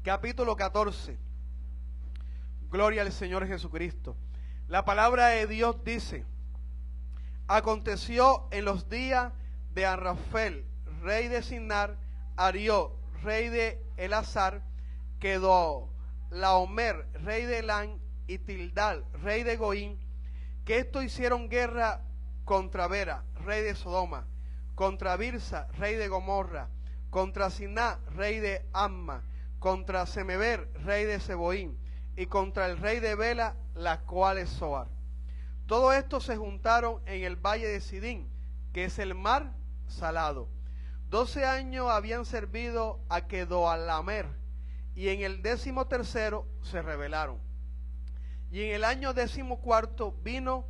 capítulo 14. Gloria al Señor Jesucristo. La palabra de Dios dice: aconteció en los días de Amrafel, rey de Sinar, Arió, rey de Elazar, Kedorlaomer, rey de Elán, y Tildal, rey de Goín, que estos hicieron guerra contra Bera, rey de Sodoma, contra Birsa, rey de Gomorra, contra Siná, rey de Amma, contra Semeber, rey de Seboín, y contra el rey de Bela, la cual es Zoar. Todo esto se juntaron en el valle de Sidín, que es el mar salado. 12 años habían servido a Kedorlaomer, y en el 13º se rebelaron. Y en el año 14 vino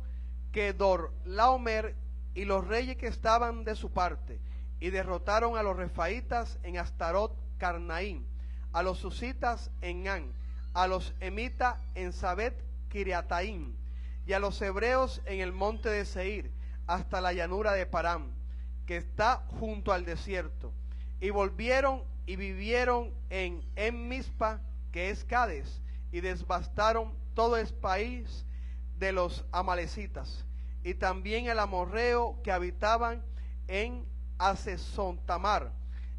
Kedorlaomer y los reyes que estaban de su parte, y derrotaron a los refaítas en Astarot Carnaim, a los susitas en An, a los emitas en Sabet Kiriataim, y a los hebreos en el monte de Seir, hasta la llanura de Parán, que está junto al desierto. Y volvieron y vivieron en Mizpa, que es Cades, y devastaron todo el país de los amalecitas, y también el amorreo que habitaban en Hasesontamar.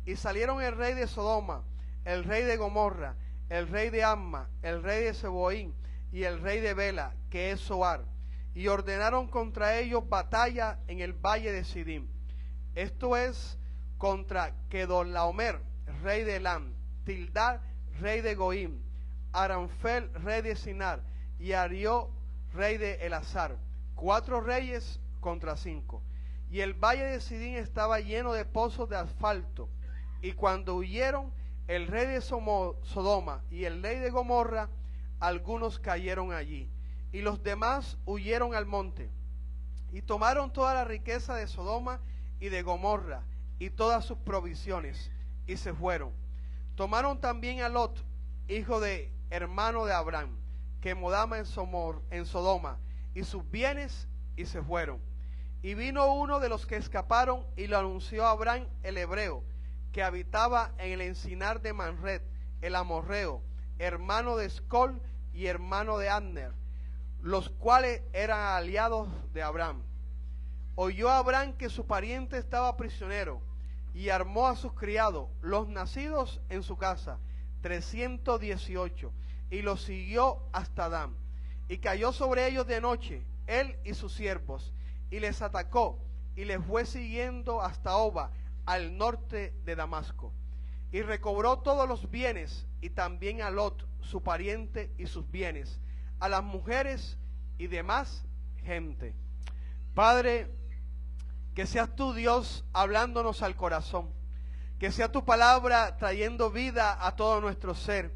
Y salieron el rey de Sodoma, el rey de Gomorra, el rey de Amma, el rey de Seboín y el rey de Bela, que es Zoar, y ordenaron contra ellos batalla en el valle de Sidín. Esto es contra Kedorlaomer, rey de Elán, Tildal, rey de Goín, Aramfel, rey de Sinar, y Arió, rey de Elazar. 4 reyes contra 5. Y el valle de Sidín estaba lleno de pozos de asfalto. Y cuando huyeron el rey de Sodoma y el rey de Gomorra, algunos cayeron allí, y los demás huyeron al monte. Y tomaron toda la riqueza de Sodoma y de Gomorra, y todas sus provisiones, y se fueron. Tomaron también a Lot, hijo de hermano de Abraham, que moraba en Sodoma, y sus bienes, y se fueron. Y vino uno de los que escaparon, y lo anunció a Abraham el hebreo, que habitaba en el encinar de Manred, el amorreo, hermano de Escol y hermano de Abner, los cuales eran aliados de Abraham. Oyó Abraham que su pariente estaba prisionero, y armó a sus criados, los nacidos en su casa, 318, y los siguió hasta Dan. Y cayó sobre ellos de noche, él y sus siervos, y les atacó, y les fue siguiendo hasta Oba, al norte de Damasco. Y recobró todos los bienes, y también a Lot, su pariente, y sus bienes, a las mujeres y demás gente. Padre, que seas tú, Dios, hablándonos al corazón, que sea tu palabra trayendo vida a todo nuestro ser,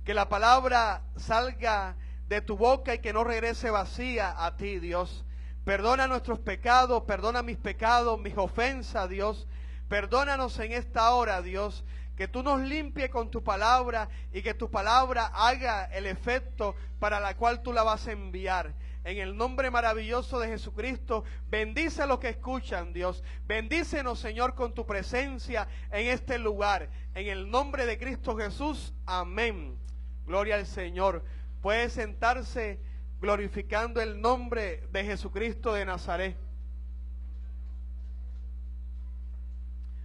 que la palabra salga de tu boca y que no regrese vacía a ti, Dios. Perdona nuestros pecados, perdona mis pecados, mis ofensas, Dios. Perdónanos en esta hora, Dios, que tú nos limpies con tu palabra y que tu palabra haga el efecto para la cual tú la vas a enviar. En el nombre maravilloso de Jesucristo, bendice a los que escuchan, Dios. Bendícenos, Señor, con tu presencia en este lugar. En el nombre de Cristo Jesús, amén. Gloria al Señor. Puede sentarse glorificando el nombre de Jesucristo de Nazaret.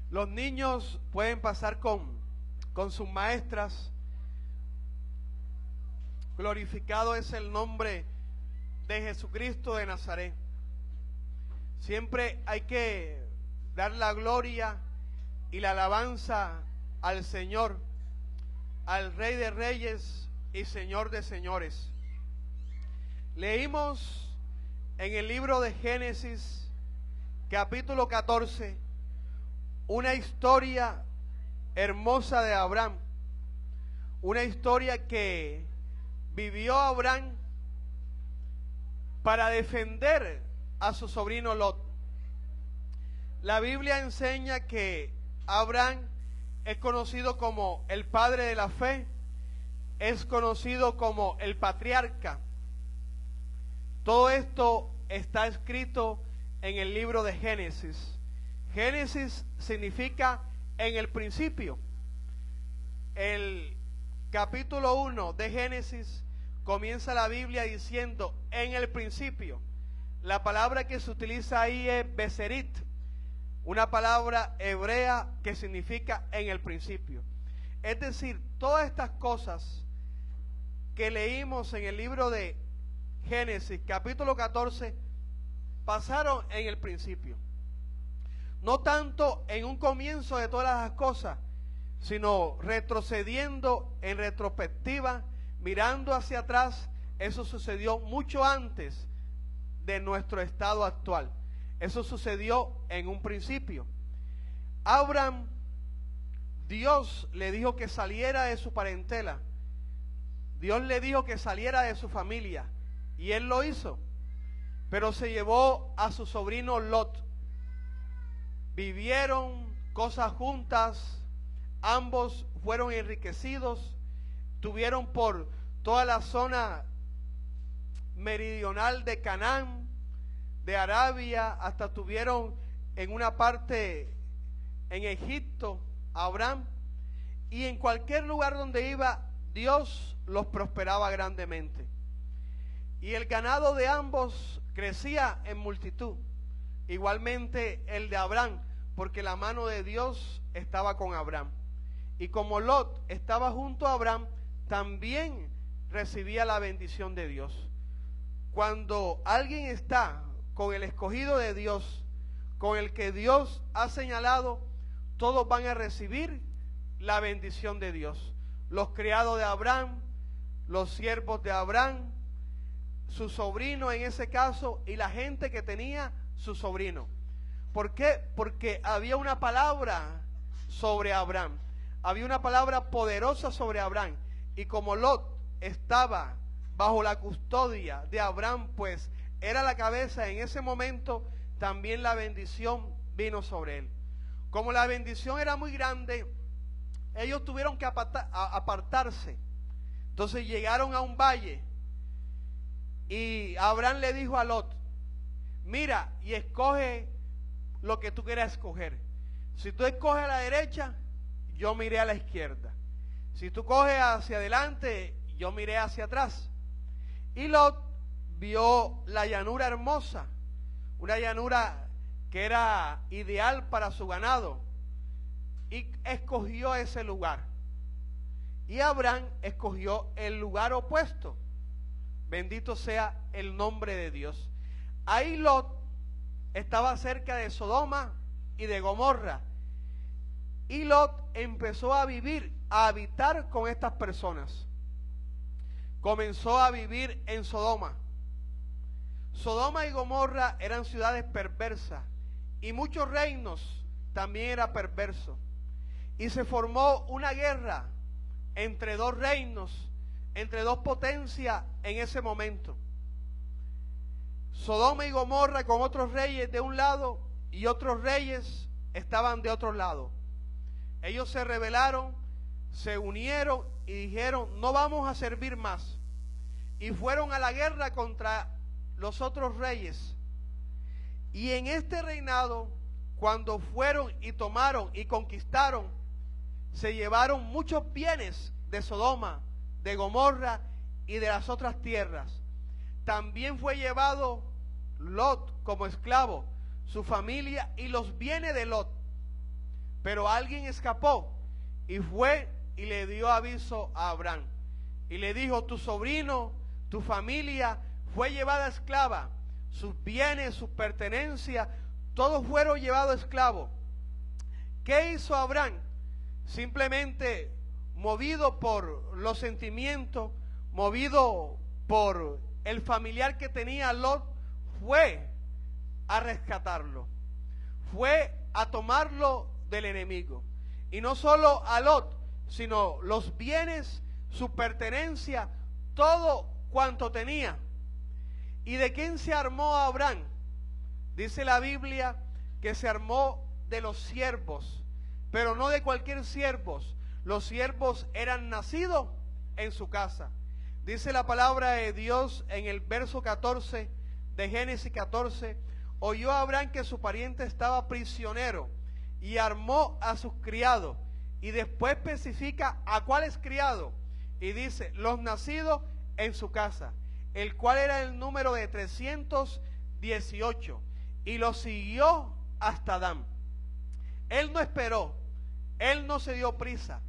Los niños pueden pasar con sus maestras. Glorificado es el nombre de Jesucristo de Nazaret. Siempre hay que dar la gloria y la alabanza al Señor, al Rey de Reyes y Señor de Señores. Leímos en el libro de Génesis, capítulo 14, una historia hermosa de Abraham, una historia que vivió Abraham para defender a su sobrino Lot. La Biblia enseña que Abraham es conocido como el padre de la fe, es conocido como el patriarca. Todo esto está escrito en el libro de Génesis. Génesis significa en el principio. El capítulo 1 de Génesis, comienza la Biblia diciendo, en el principio. La palabra que se utiliza ahí es Beserit, una palabra hebrea que significa en el principio. Es decir, todas estas cosas que leímos en el libro de Génesis, capítulo 14, pasaron en el principio. No tanto en un comienzo de todas las cosas, sino retrocediendo en retrospectiva, mirando hacia atrás. Eso sucedió mucho antes de nuestro estado actual. Eso sucedió en un principio. Abraham, Dios le dijo que saliera de su parentela. Dios le dijo que saliera de su familia. Y él lo hizo. Pero se llevó a su sobrino Lot. Vivieron cosas juntas. Ambos fueron enriquecidos. Tuvieron por toda la zona meridional de Canaán, de Arabia, hasta tuvieron en una parte en Egipto, Abraham, y en cualquier lugar donde iba, Dios los prosperaba grandemente. Y el ganado de ambos crecía en multitud, igualmente el de Abraham, porque la mano de Dios estaba con Abraham. Y como Lot estaba junto a Abraham, también recibía la bendición de Dios. Cuando alguien está con el escogido de Dios, con el que Dios ha señalado, todos van a recibir la bendición de Dios. Los criados de Abraham, los siervos de Abraham, su sobrino en ese caso, y la gente que tenía su sobrino. ¿Por qué? Porque había una palabra sobre Abraham. Había una palabra poderosa sobre Abraham. Y como Lot estaba bajo la custodia de Abraham, pues era la cabeza en ese momento, también la bendición vino sobre él. Como la bendición era muy grande, ellos tuvieron que apartarse. Entonces llegaron a un valle y Abraham le dijo a Lot, mira y escoge lo que tú quieras escoger. Si tú escoges a la derecha, yo miré a la izquierda. Si tú coges hacia adelante, yo miré hacia atrás. Y Lot vio la llanura hermosa, una llanura que era ideal para su ganado, y escogió ese lugar. Y Abraham escogió el lugar opuesto. Bendito sea el nombre de Dios. Ahí Lot estaba cerca de Sodoma y de Gomorra. Y Lot empezó a vivir, a habitar con estas personas. Comenzó a vivir en Sodoma. Sodoma y Gomorra eran ciudades perversas y muchos reinos también era perverso. Y se formó una guerra entre dos reinos, entre dos potencias en ese momento. Sodoma y Gomorra con otros reyes de un lado y otros reyes estaban de otro lado. Ellos se rebelaron, se unieron y dijeron, no vamos a servir más. Y fueron a la guerra contra los otros reyes. Y en este reinado, cuando fueron y tomaron y conquistaron, se llevaron muchos bienes de Sodoma, de Gomorra y de las otras tierras. También fue llevado Lot como esclavo, su familia y los bienes de Lot. Pero alguien escapó y fue y le dio aviso a Abraham. Y le dijo, tu sobrino, tu familia fue llevada esclava. Sus bienes, sus pertenencias, todos fueron llevados esclavos. ¿Qué hizo Abraham? Simplemente movido por los sentimientos, movido por el familiar que tenía Lot, fue a rescatarlo. Fue a tomarlo del enemigo. Y no solo a Lot, sino los bienes, su pertenencia, todo cuanto tenía. ¿Y de quién se armó Abraham? Dice la Biblia que se armó de los siervos, pero no de cualquier siervos. Los siervos eran nacidos en su casa. Dice la palabra de Dios en el verso 14 de Génesis 14, oyó Abraham que su pariente estaba prisionero y armó a sus criados. Y después especifica a cuáles criados. y dice, los nacidos en su casa, el cual era el número de 318, y lo siguió hasta Dan. Él no esperó, él no se dio prisa.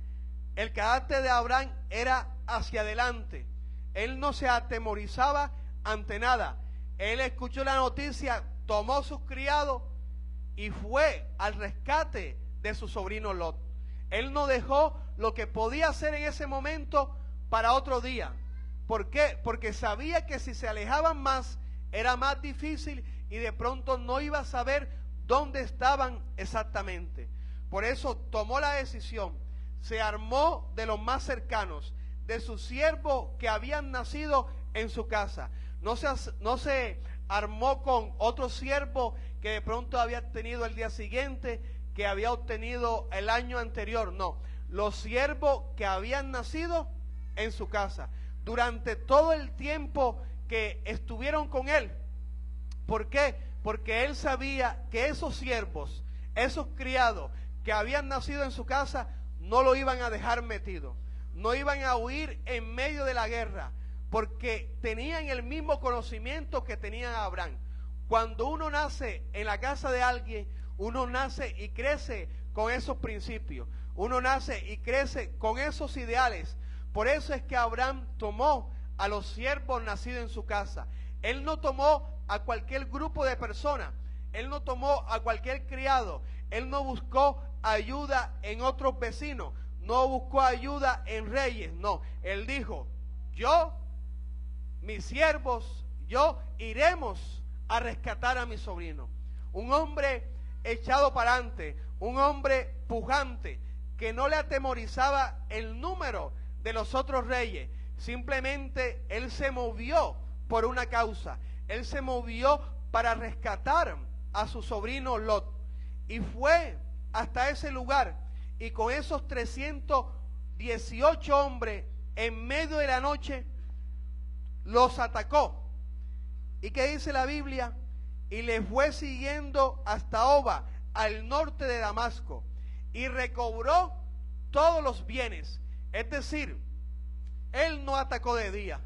El carácter de Abraham era hacia adelante. Él no se atemorizaba ante nada. Él escuchó la noticia, tomó sus criados y fue al rescate de su sobrino Lot. Él no dejó lo que podía hacer en ese momento para otro día. ¿Por qué? Porque sabía que si se alejaban más, era más difícil y de pronto no iba a saber dónde estaban exactamente. Por eso tomó la decisión, se armó de los más cercanos, de sus siervos que habían nacido en su casa. No se armó con otro siervo que de pronto había tenido el día siguiente, que había obtenido el año anterior. No, los siervos que habían nacido en su casa. Durante todo el tiempo que estuvieron con él. ¿Por qué? Porque él sabía que esos siervos, esos criados que habían nacido en su casa, no lo iban a dejar metido. No iban a huir en medio de la guerra, porque tenían el mismo conocimiento que tenía Abraham. Cuando uno nace en la casa de alguien, uno nace y crece con esos principios. Uno nace y crece con esos ideales. Por eso es que Abraham tomó a los siervos nacidos en su casa. Él no tomó a cualquier grupo de personas. Él no tomó a cualquier criado. Él no buscó ayuda en otros vecinos. No buscó ayuda en reyes. No, él dijo, yo, mis siervos, yo iremos a rescatar a mi sobrino. Un hombre echado para adelante, un hombre pujante, que no le atemorizaba el número de los otros reyes. Simplemente él se movió por una causa. Él se movió para rescatar a su sobrino Lot. Y fue hasta ese lugar. Y con esos 318 hombres, en medio de la noche, los atacó. ¿Y qué dice la Biblia? Y les fue siguiendo hasta Oba, al norte de Damasco. Y recobró todos los bienes. Es decir, él no atacó de día.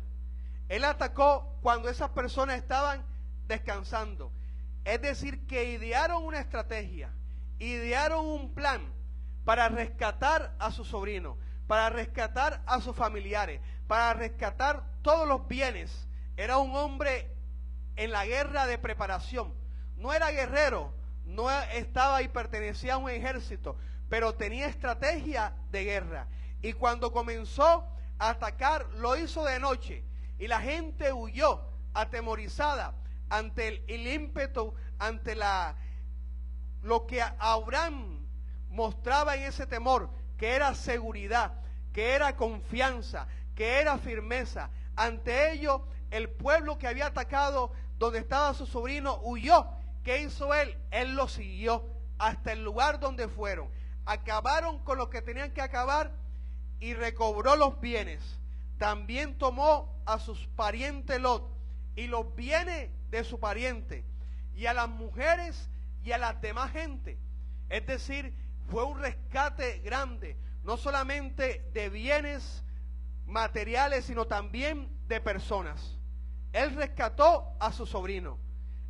Él atacó cuando esas personas estaban descansando. Es decir, que idearon una estrategia, idearon un plan para rescatar a su sobrino, para rescatar a sus familiares, para rescatar todos los bienes. Era un hombre en la guerra de preparación. No era guerrero, no estaba y pertenecía a un ejército, pero tenía estrategia de guerra. Y cuando comenzó a atacar, lo hizo de noche. Y la gente huyó atemorizada ante el ímpetu, ante lo que Abraham mostraba en ese temor, que era seguridad, que era confianza, que era firmeza. Ante ello, el pueblo que había atacado donde estaba su sobrino huyó. ¿Qué hizo él? Él lo siguió hasta el lugar donde fueron. Acabaron con lo que tenían que acabar y recobró los bienes. También tomó a sus parientes Lot y los bienes de su pariente y a las mujeres y a las demás gente. Es decir, fue un rescate grande, no solamente de bienes materiales, sino también de personas. Él rescató a su sobrino.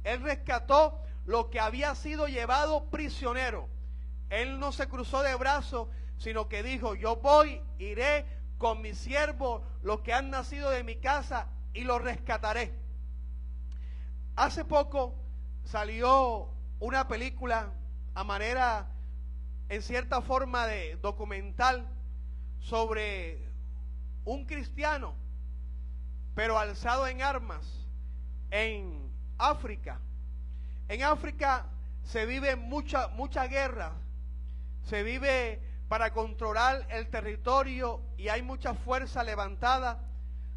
Él rescató lo que había sido llevado prisionero. Él no se cruzó de brazos, sino que dijo, yo iré con mis siervos, los que han nacido de mi casa, y los rescataré. Hace poco salió una película a manera, en cierta forma, de documental sobre un cristiano, pero alzado en armas, en África. En África se vive mucha guerra, se vive para controlar el territorio y hay mucha fuerza levantada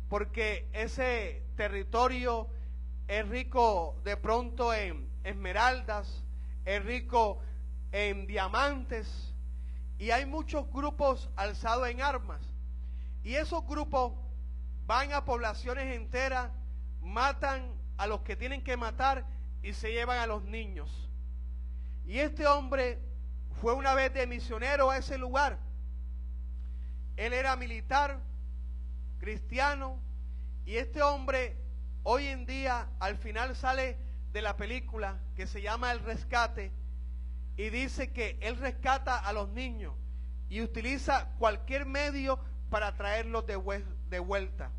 porque ese territorio es rico de pronto en esmeraldas, es rico en diamantes y hay muchos grupos alzados en armas. Y esos grupos van a poblaciones enteras, matan a los que tienen que matar y se llevan a los niños. Y este hombre fue una vez de misionero a ese lugar. Él era militar cristiano, y este hombre hoy en día al final sale de la película que se llama El Rescate y dice que él rescata a los niños y utiliza cualquier medio para traerlos de vuelta.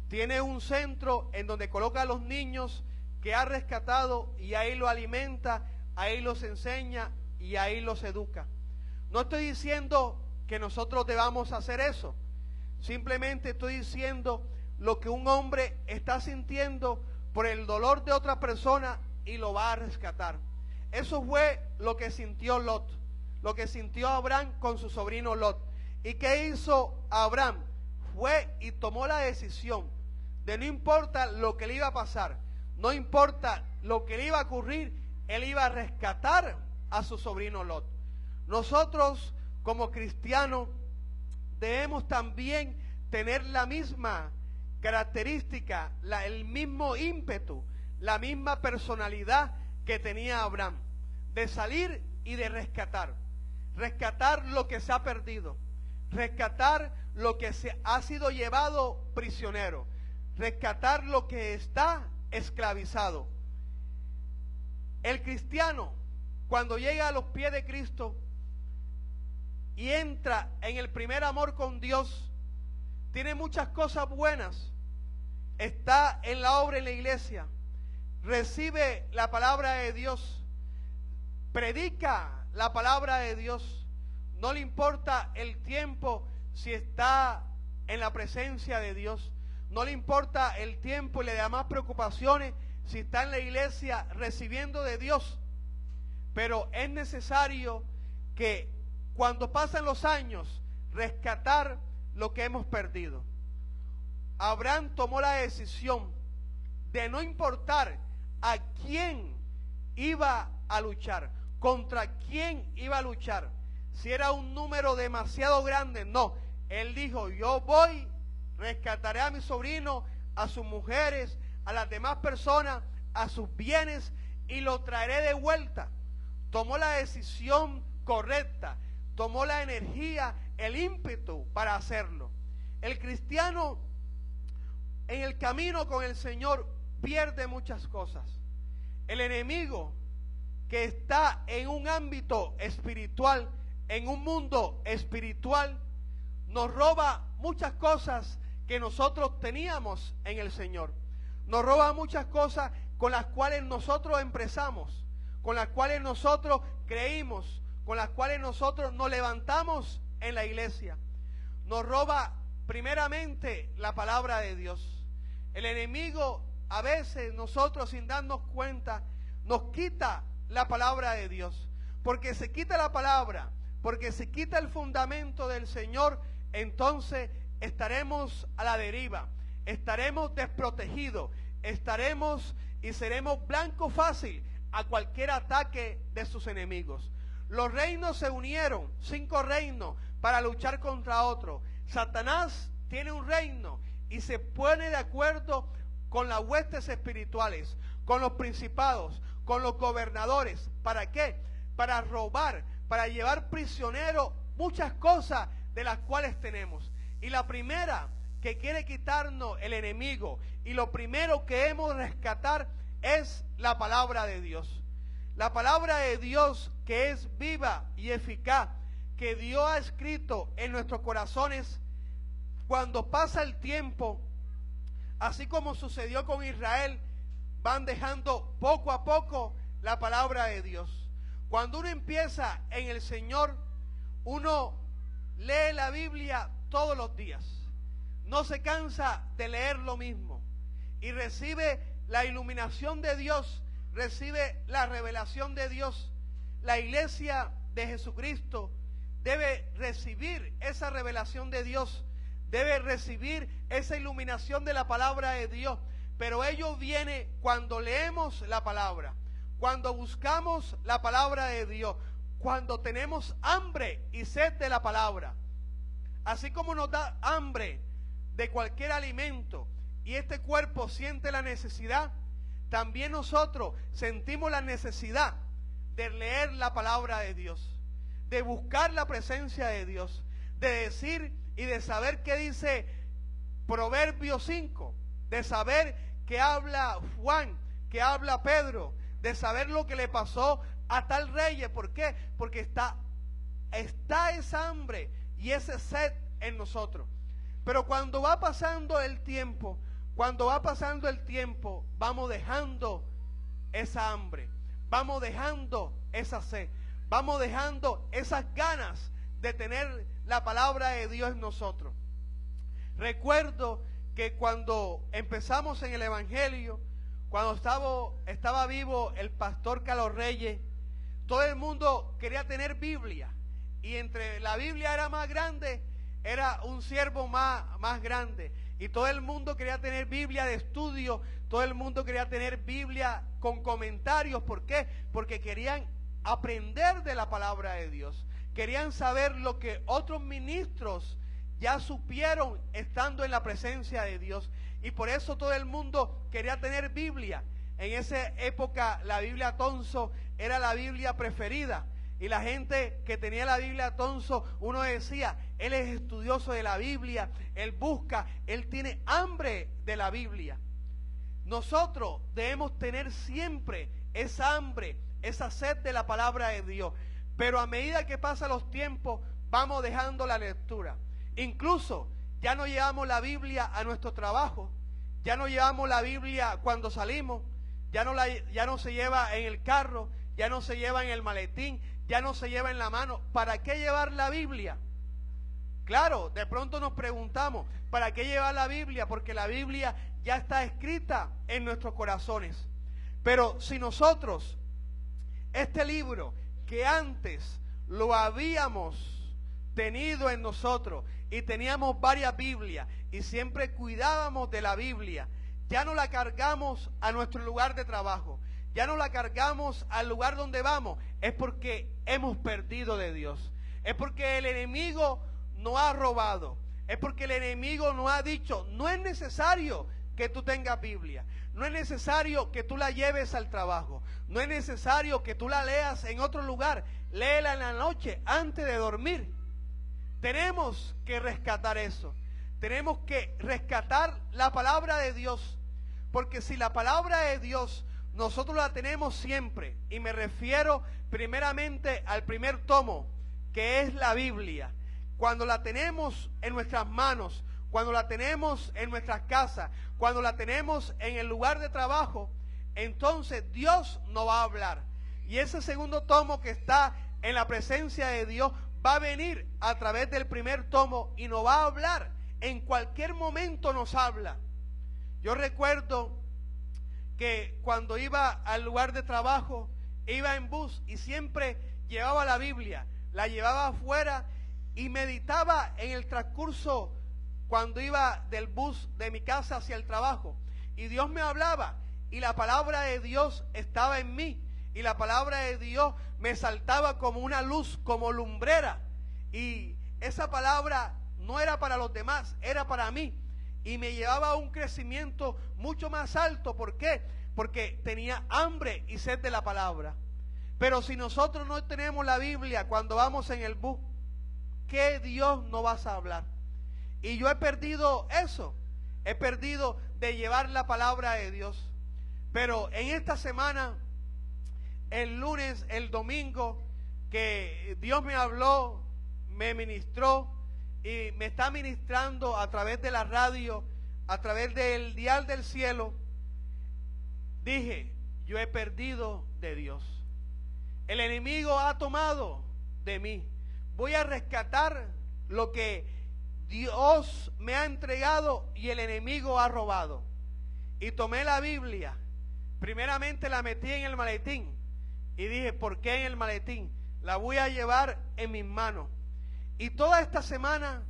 Tiene un centro en donde coloca a los niños que ha rescatado y ahí los alimenta, ahí los enseña y ahí los educa. No estoy diciendo que nosotros debamos hacer eso. Simplemente estoy diciendo lo que un hombre está sintiendo por el dolor de otra persona y lo va a rescatar. Eso fue lo que sintió Lot, lo que sintió Abraham con su sobrino Lot. ¿Y qué hizo Abraham? Fue y tomó la decisión de no importa lo que le iba a pasar, no importa lo que le iba a ocurrir, él iba a rescatar a su sobrino Lot. Nosotros como cristianos debemos también tener la misma característica, el mismo ímpetu, la misma personalidad que tenía Abraham, de salir y de rescatar. Rescatar lo que se ha perdido, rescatar lo que se ha sido llevado prisionero, rescatar lo que está esclavizado. El cristiano, cuando llega a los pies de Cristo y entra en el primer amor con Dios, tiene muchas cosas buenas. Está en la obra en la iglesia, recibe la palabra de Dios, predica la palabra de Dios, no le importa el tiempo si está en la presencia de Dios, no le importa el tiempo y le da más preocupaciones si está en la iglesia recibiendo de Dios. Pero es necesario que cuando pasan los años rescatar lo que hemos perdido. Abraham tomó la decisión de no importar a quién iba a luchar, contra quién iba a luchar, si era un número demasiado grande, no. Él dijo, yo voy, rescataré a mi sobrino, a sus mujeres, a las demás personas, a sus bienes y lo traeré de vuelta. Tomó la decisión correcta, tomó la energía, el ímpetu para hacerlo. El cristiano en el camino con el Señor pierde muchas cosas. El enemigo que está en un ámbito espiritual, en un mundo espiritual, nos roba muchas cosas que nosotros teníamos en el Señor. Nos roba muchas cosas con las cuales nosotros empresamos, con las cuales nosotros creímos, con las cuales nosotros nos levantamos en la iglesia. Nos roba primeramente la palabra de Dios. El enemigo a veces nosotros sin darnos cuenta nos quita la palabra de Dios. Porque se quita la palabra, porque se quita el fundamento del Señor, entonces estaremos a la deriva, estaremos desprotegidos, estaremos y seremos blanco fácil a cualquier ataque de sus enemigos. Los reinos se unieron, 5 reinos, para luchar contra otro. Satanás tiene un reino y se pone de acuerdo con las huestes espirituales, con los principados, con los gobernadores. ¿Para qué? Para robar, para llevar prisionero muchas cosas de las cuales tenemos. Y la primera que quiere quitarnos el enemigo y lo primero que hemos de rescatar es la palabra de Dios. La palabra de Dios que es viva y eficaz, que Dios ha escrito en nuestros corazones. Cuando pasa el tiempo, así como sucedió con Israel, van dejando poco a poco la palabra de Dios. Cuando uno empieza en el Señor, uno lee la Biblia todos los días. No se cansa de leer lo mismo. Y recibe la iluminación de Dios, recibe la revelación de Dios. La iglesia de Jesucristo debe recibir esa revelación de Dios, debe recibir esa iluminación de la palabra de Dios. Pero ello viene cuando leemos la palabra, cuando buscamos la palabra de Dios, cuando tenemos hambre y sed de la palabra. Así como nos da hambre de cualquier alimento y este cuerpo siente la necesidad, también nosotros sentimos la necesidad de leer la palabra de Dios, de buscar la presencia de Dios, de decir y de saber qué dice Proverbios 5, de saber que habla Juan, que habla Pedro, de saber lo que le pasó a tal rey. ¿Por qué? Porque está esa hambre y ese sed en nosotros. Pero cuando va pasando el tiempo, vamos dejando esa hambre, vamos dejando esa sed, vamos dejando esas ganas de tener la palabra de Dios en nosotros. Recuerdo que cuando empezamos en el Evangelio, cuando estaba vivo el pastor Carlos Reyes, todo el mundo quería tener Biblia. Y entre la Biblia era más grande, era un siervo más grande. Y todo el mundo quería tener Biblia de estudio, todo el mundo quería tener Biblia con comentarios. ¿Por qué? Porque querían aprender de la palabra de Dios. Querían saber lo que otros ministros ya supieron estando en la presencia de Dios. Y por eso todo el mundo quería tener Biblia. En esa época la Biblia Tonso era la Biblia preferida. Y la gente que tenía la Biblia Tonso, uno decía, él es estudioso de la Biblia, él busca, él tiene hambre de la Biblia. Nosotros debemos tener siempre esa hambre, esa sed de la palabra de Dios. Pero a medida que pasan los tiempos, vamos dejando la lectura. Incluso ya no llevamos la Biblia a nuestro trabajo, ya no llevamos la Biblia cuando salimos, ya no se lleva en el carro, ya no se lleva en el maletín, ya no se lleva en la mano. ¿Para qué llevar la Biblia? Claro, de pronto nos preguntamos, ¿para qué llevar la Biblia? Porque la Biblia ya está escrita en nuestros corazones. Pero si nosotros, este libro que antes lo habíamos tenido en nosotros y teníamos varias Biblias y siempre cuidábamos de la Biblia, ya no la cargamos a nuestro lugar de trabajo, ya no la cargamos al lugar donde vamos, es porque hemos perdido de Dios. Es porque el enemigo nos ha robado. Es porque el enemigo nos ha dicho, no es necesario que tú tengas Biblia. No es necesario que tú la lleves al trabajo. No es necesario que tú la leas en otro lugar. Léela en la noche antes de dormir. Tenemos que rescatar eso. Tenemos que rescatar la palabra de Dios. Porque si la palabra de Dios nosotros la tenemos siempre, y me refiero primeramente al primer tomo, que es la Biblia. Cuando la tenemos en nuestras manos, cuando la tenemos en nuestras casas, cuando la tenemos en el lugar de trabajo, entonces Dios nos va a hablar. Y ese segundo tomo que está en la presencia de Dios va a venir a través del primer tomo y nos va a hablar. En cualquier momento nos habla. Yo recuerdo que cuando iba al lugar de trabajo, iba en bus y siempre llevaba la Biblia, la llevaba afuera y meditaba en el transcurso cuando iba del bus de mi casa hacia el trabajo. Y Dios me hablaba y la palabra de Dios estaba en mí y la palabra de Dios me saltaba como una luz, como lumbrera. Y esa palabra no era para los demás, era para mí. Y me llevaba a un crecimiento mucho más alto. ¿Por qué? Porque tenía hambre y sed de la palabra. Pero si nosotros no tenemos la Biblia cuando vamos en el bus, ¿qué Dios nos vas a hablar? Y yo he perdido eso. He perdido de llevar la palabra de Dios. Pero en esta semana, el lunes, el domingo, que Dios me habló, me ministró, y me está ministrando a través de la radio, a través del dial del cielo. Dije, yo he perdido de Dios. El enemigo ha tomado de mí. Voy a rescatar lo que Dios me ha entregado y el enemigo ha robado. Y tomé la Biblia. Primeramente la metí en el maletín. Y dije, ¿por qué en el maletín? La voy a llevar en mis manos. Y toda esta semana,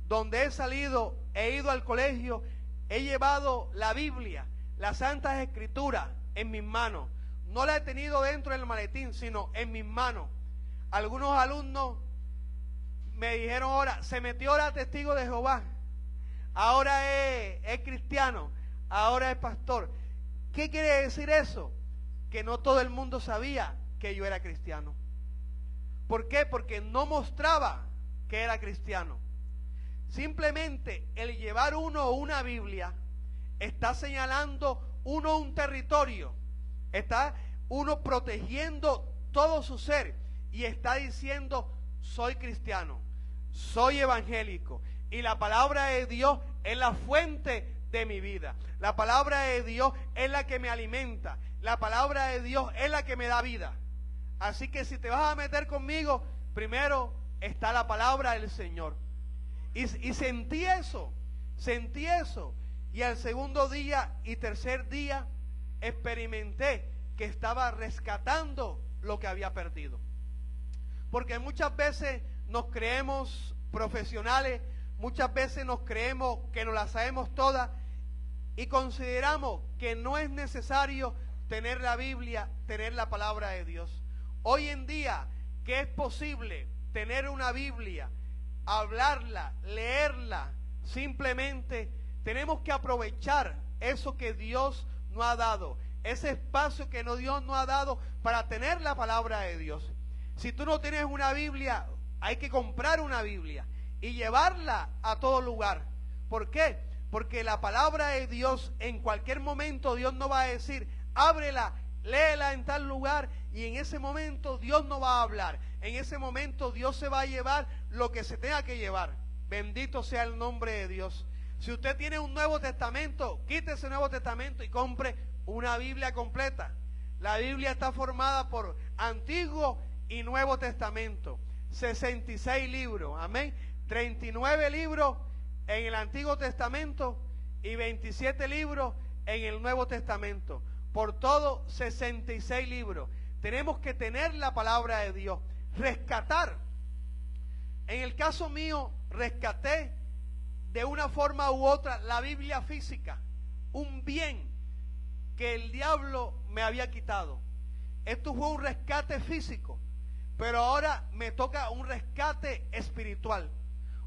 donde he salido, he ido al colegio, he llevado la Biblia, las Santas Escrituras, en mis manos. No la he tenido dentro del maletín, sino en mis manos. Algunos alumnos me dijeron ahora, se metió ahora testigo de Jehová, ahora es cristiano, ahora es pastor. ¿Qué quiere decir eso? Que no todo el mundo sabía que yo era cristiano. ¿Por qué? Porque no mostraba que era cristiano. Simplemente el llevar uno una Biblia está señalando uno un territorio, está uno protegiendo todo su ser y está diciendo: soy cristiano, soy evangélico, y la palabra de Dios es la fuente de mi vida. La palabra de Dios es la que me alimenta. La palabra de Dios es la que me da vida. Así que si te vas a meter conmigo, primero está la palabra del Señor. Y sentí eso. Y al segundo día y tercer día experimenté que estaba rescatando lo que había perdido. Porque muchas veces nos creemos profesionales, muchas veces nos creemos que nos la sabemos todas y consideramos que no es necesario tener la Biblia, tener la palabra de Dios. Hoy en día, que es posible tener una Biblia, hablarla, leerla, simplemente tenemos que aprovechar eso que Dios nos ha dado, ese espacio que Dios nos ha dado para tener la palabra de Dios. Si tú no tienes una Biblia, hay que comprar una Biblia y llevarla a todo lugar. ¿Por qué? Porque la palabra de Dios, en cualquier momento Dios nos va a decir: ábrela, léela en tal lugar, y en ese momento Dios no va a hablar. En ese momento Dios se va a llevar lo que se tenga que llevar. Bendito sea el nombre de Dios. Si usted tiene un Nuevo Testamento, quite ese Nuevo Testamento y compre una Biblia completa. La Biblia está formada por Antiguo y Nuevo Testamento. 66 libros, amén. 39 libros en el Antiguo Testamento y 27 libros en el Nuevo Testamento. Por todo, 66 libros. Tenemos que tener la palabra de Dios, rescatar. En el caso mío, rescaté de una forma u otra la Biblia física, un bien que el diablo me había quitado. Esto fue un rescate físico, pero ahora me toca un rescate espiritual,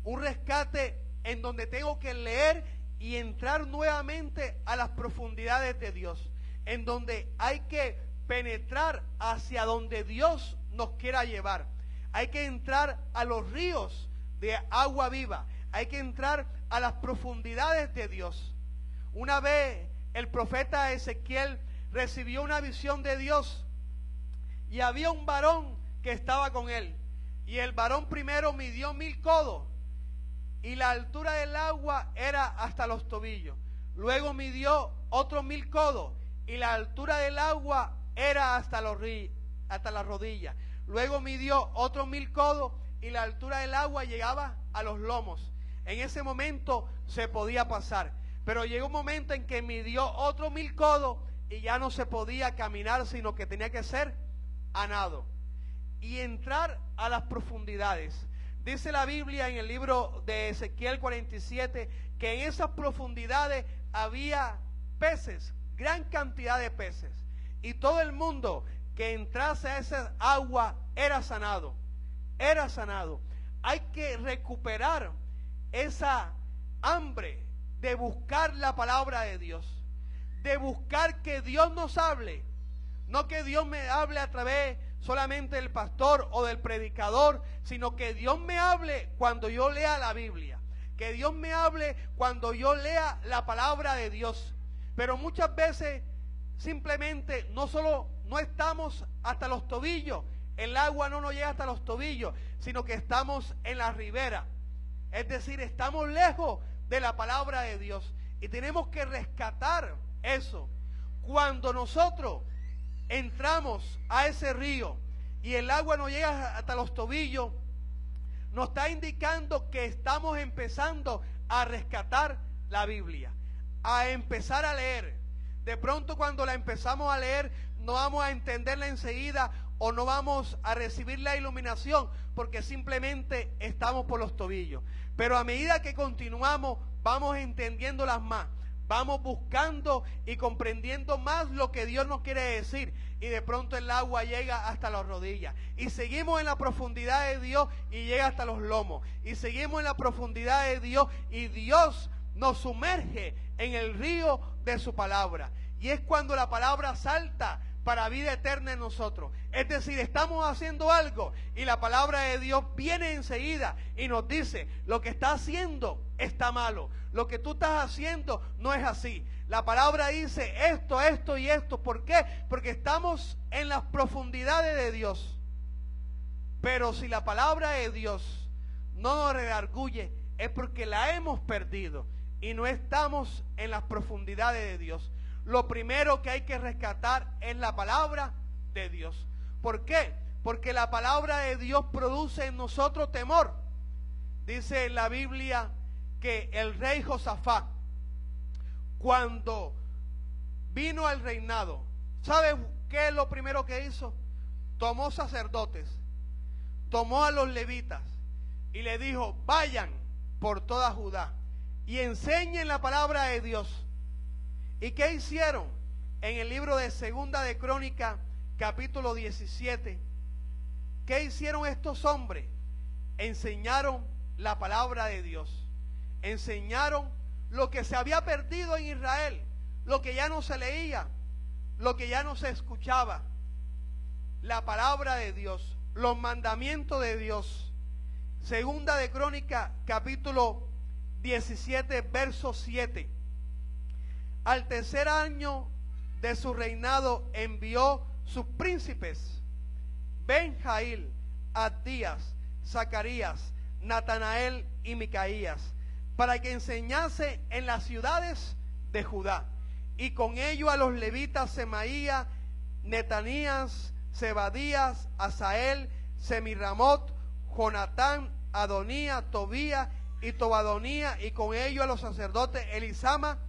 un rescate en donde tengo que leer y entrar nuevamente a las profundidades de Dios, en donde hay que penetrar hacia donde Dios nos quiera llevar. Hay que entrar a los ríos de agua viva, hay que entrar a las profundidades de Dios. Una vez el profeta Ezequiel recibió una visión de Dios y había un varón que estaba con él, y el varón primero midió 1000 codos y la altura del agua era hasta los tobillos. Luego midió otros 1000 codos y la altura del agua era hasta las rodillas. Luego midió otros 1000 codos y la altura del agua llegaba a los lomos. En ese momento se podía pasar, pero llegó un momento en que midió otros 1000 codos y ya no se podía caminar, sino que tenía que ser a nado y entrar a las profundidades. Dice la Biblia en el libro de Ezequiel 47 que en esas profundidades había peces, gran cantidad de peces, y todo el mundo que entrase a esa agua era sanado, era sanado. Hay que recuperar esa hambre de buscar la palabra de Dios, de buscar que Dios nos hable, no que Dios me hable a través solamente del pastor o del predicador, sino que Dios me hable cuando yo lea la Biblia, que Dios me hable cuando yo lea la palabra de Dios. Pero muchas veces simplemente no estamos hasta los tobillos, el agua no nos llega hasta los tobillos, sino que estamos en la ribera, es decir, estamos lejos de la palabra de Dios, y tenemos que rescatar eso. Cuando nosotros entramos a ese río y el agua no llega hasta los tobillos, nos está indicando que estamos empezando a rescatar la Biblia, a empezar a leer. De pronto, cuando la empezamos a leer, no vamos a entenderla enseguida o no vamos a recibir la iluminación, porque simplemente estamos por los tobillos. Pero a medida que continuamos, vamos entendiéndolas más, vamos buscando y comprendiendo más lo que Dios nos quiere decir, y de pronto el agua llega hasta las rodillas, y seguimos en la profundidad de Dios y llega hasta los lomos, y seguimos en la profundidad de Dios y Dios nos sumerge en el río de su palabra. Y es cuando la palabra salta para vida eterna en nosotros. Es decir, estamos haciendo algo y la palabra de Dios viene enseguida y nos dice, lo que está haciendo está malo, lo que tú estás haciendo no es así. La palabra dice esto, esto y esto. ¿Por qué? Porque estamos en las profundidades de Dios. Pero si la palabra de Dios no nos redarguye, es porque la hemos perdido y no estamos en las profundidades de Dios. Lo primero que hay que rescatar es la palabra de Dios. ¿Por qué? Porque la palabra de Dios produce en nosotros temor. Dice en la Biblia que el rey Josafat, cuando vino al reinado, ¿sabe qué es lo primero que hizo? Tomó sacerdotes, tomó a los levitas y le dijo, vayan por toda Judá y enseñen la palabra de Dios. ¿Y qué hicieron? En el libro de Segunda de Crónicas, capítulo 17, ¿qué hicieron estos hombres? Enseñaron la palabra de Dios. Enseñaron lo que se había perdido en Israel, lo que ya no se leía, lo que ya no se escuchaba. La palabra de Dios, los mandamientos de Dios. Segunda de Crónicas, capítulo 17, verso 7. Al tercer año de su reinado envió sus príncipes, Benjail, Abdías, Zacarías, Natanael y Micaías, para que enseñase en las ciudades de Judá, y con ello a los levitas Semaía, Netanías, Zebadías, Asael, Semiramot, Jonatán, Adonía, Tobía y Tobadonía, y con ello a los sacerdotes Elisama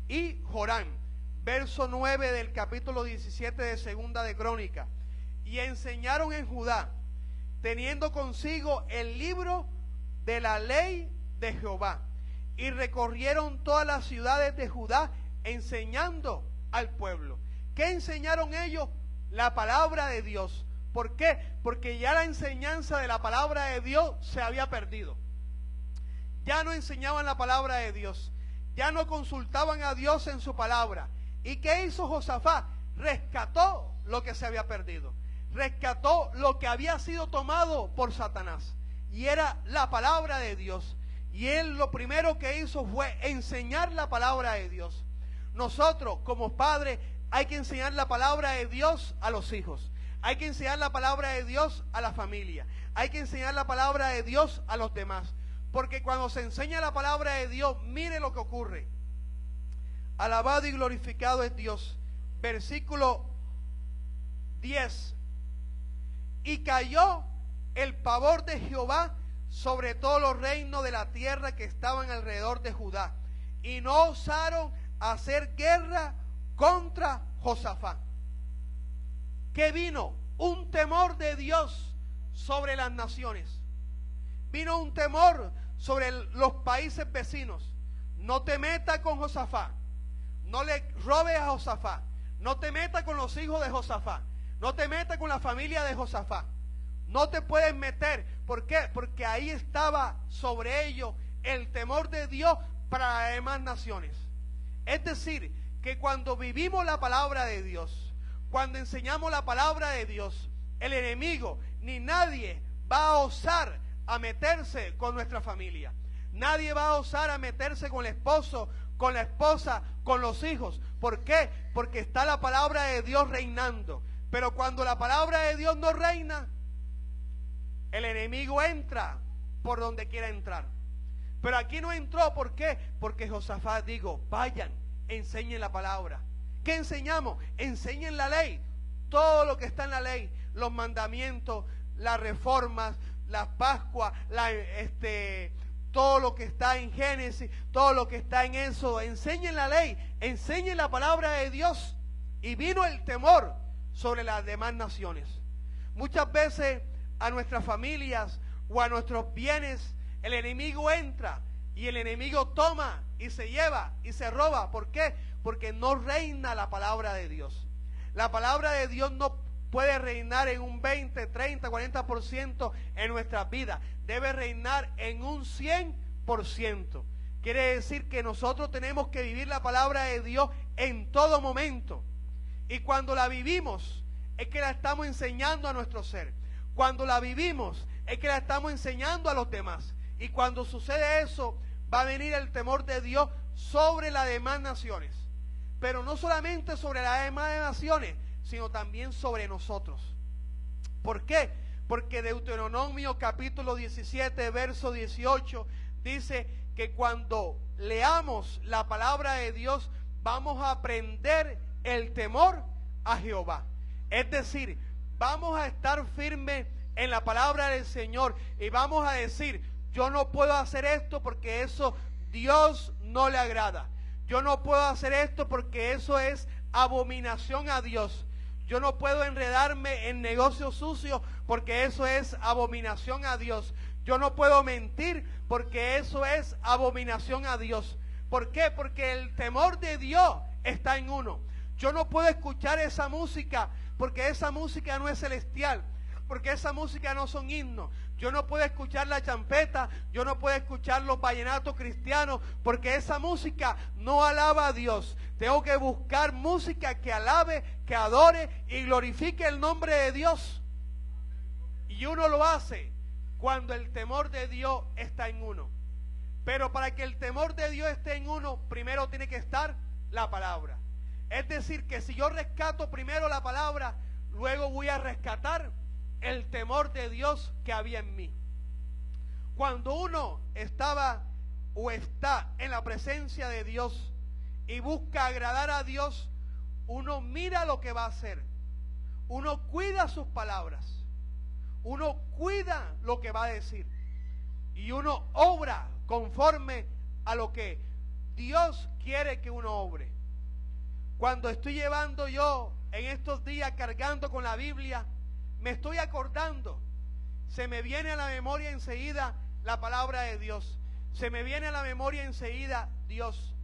y Jorán. Verso 9 del capítulo 17 de Segunda de Crónicas. Y enseñaron en Judá, teniendo consigo el libro de la ley de Jehová, y recorrieron todas las ciudades de Judá enseñando al pueblo. ¿Qué enseñaron ellos? La palabra de Dios. ¿Por qué? Porque ya la enseñanza de la palabra de Dios se había perdido. Ya no enseñaban la palabra de Dios, ya no consultaban a Dios en su palabra. ¿Y qué hizo Josafat? Rescató lo que se había perdido, rescató lo que había sido tomado por Satanás, y era la palabra de Dios. Y él lo primero que hizo fue enseñar la palabra de Dios. Nosotros como padres hay que enseñar la palabra de Dios a los hijos, hay que enseñar la palabra de Dios a la familia, hay que enseñar la palabra de Dios a los demás. Porque cuando se enseña la palabra de Dios, mire lo que ocurre. Alabado y glorificado es Dios. Versículo 10. Y cayó el pavor de Jehová sobre todos los reinos de la tierra que estaban alrededor de Judá, y no osaron hacer guerra contra Josafat. ¿Qué vino? Un temor de Dios sobre las naciones. Vino un temor sobre los países vecinos. No te metas con Josafat, no le robes a Josafat, no te metas con los hijos de Josafat, no te metas con la familia de Josafat. No te puedes meter. ¿Por qué? Porque ahí estaba sobre ellos el temor de Dios para las demás naciones. Es decir, que cuando vivimos la palabra de Dios, cuando enseñamos la palabra de Dios, el enemigo ni nadie va a osar a meterse con nuestra familia. Nadie va a osar a meterse con el esposo, con la esposa, con los hijos. ¿Por qué? Porque está la palabra de Dios reinando. Pero cuando la palabra de Dios no reina, el enemigo entra por donde quiera entrar. Pero aquí no entró. ¿Por qué? Porque Josafat dijo, vayan, enseñen la palabra. ¿Qué enseñamos? Enseñen la ley. Todo lo que está en la ley, los mandamientos, las reformas, las Pascuas, todo lo que está en Génesis, todo lo que está en Éxodo. Enseñen la ley, enseñen la palabra de Dios. Y vino el temor sobre las demás naciones. Muchas veces a nuestras familias o a nuestros bienes el enemigo entra y el enemigo toma y se lleva y se roba. ¿Por qué? Porque no reina la palabra de Dios. La palabra de Dios no puede reinar en un 20, 30, 40% en nuestras vidas. Debe reinar en un 100%. Quiere decir que nosotros tenemos que vivir la palabra de Dios en todo momento. Y cuando la vivimos, es que la estamos enseñando a nuestro ser. Cuando la vivimos, es que la estamos enseñando a los demás. Y cuando sucede eso, va a venir el temor de Dios sobre las demás naciones. Pero no solamente sobre las demás naciones, sino también sobre nosotros. ¿Por qué? Porque Deuteronomio capítulo 17, verso 18, dice que cuando leamos la palabra de Dios, vamos a aprender el temor a Jehová. Es decir, vamos a estar firmes en la palabra del Señor y vamos a decir, yo no puedo hacer esto porque eso Dios no le agrada. Yo no puedo hacer esto porque eso es abominación a Dios. Yo no puedo enredarme en negocios sucios porque eso es abominación a Dios. Yo no puedo mentir porque eso es abominación a Dios. ¿Por qué? Porque el temor de Dios está en uno. Yo no puedo escuchar esa música porque esa música no es celestial, porque esa música no son himnos. Yo no puedo escuchar la champeta, yo no puedo escuchar los vallenatos cristianos, porque esa música no alaba a Dios. Tengo que buscar música que alabe, que adore y glorifique el nombre de Dios. Y uno lo hace cuando el temor de Dios está en uno. Pero para que el temor de Dios esté en uno, primero tiene que estar la palabra. Es decir, que si yo rescato primero la palabra, luego voy a rescatar el temor de Dios que había en mí. Cuando uno estaba o está en la presencia de Dios y busca agradar a Dios, uno mira lo que va a hacer. Uno cuida sus palabras. Uno cuida lo que va a decir. Y uno obra conforme a lo que Dios quiere que uno obre. Cuando estoy llevando yo en estos días cargando con la Biblia, me estoy acordando, se me viene a la memoria enseguida la palabra de Dios, se me viene a la memoria enseguida Dios.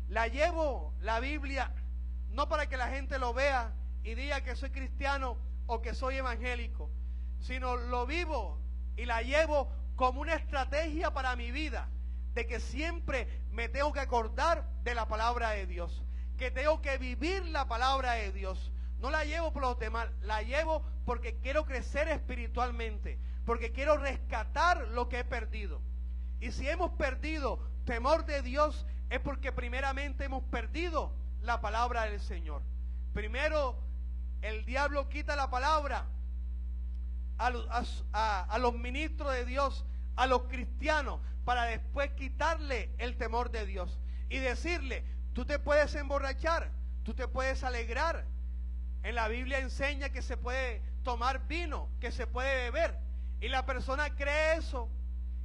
La llevo, la Biblia, no para que la gente lo vea y diga que soy cristiano o que soy evangélico, sino lo vivo y la llevo como una estrategia para mi vida, de que siempre me tengo que acordar de la palabra de Dios, que tengo que vivir la palabra de Dios. No la llevo por los demás, la llevo porque quiero crecer espiritualmente, porque quiero rescatar lo que he perdido. Y si hemos perdido temor de Dios, es porque primeramente hemos perdido la palabra del Señor. Primero, el diablo quita la palabra a los ministros de Dios, a los cristianos, para después quitarle el temor de Dios y decirle, tú te puedes emborrachar, tú te puedes alegrar. En la Biblia enseña que se puede tomar vino, que se puede beber. Y la persona cree eso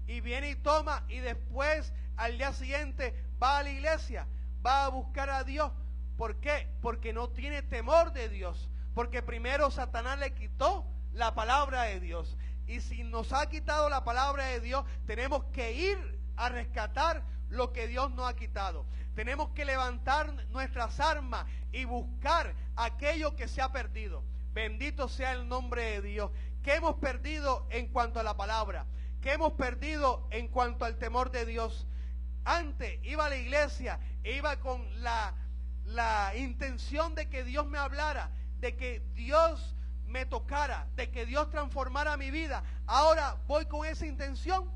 y viene y toma y después al día siguiente va a la iglesia, va a buscar a Dios. ¿Por qué? Porque no tiene temor de Dios. Porque primero Satanás le quitó la palabra de Dios. Y si nos ha quitado la palabra de Dios, tenemos que ir a rescatar lo que Dios nos ha quitado. Tenemos que levantar nuestras armas y buscar aquello que se ha perdido. Bendito sea el nombre de Dios. ¿Qué hemos perdido en cuanto a la palabra? ¿Qué hemos perdido en cuanto al temor de Dios? Antes iba a la iglesia e iba con la intención de que Dios me hablara, de que Dios me tocara, de que Dios transformara mi vida. Ahora voy con esa intención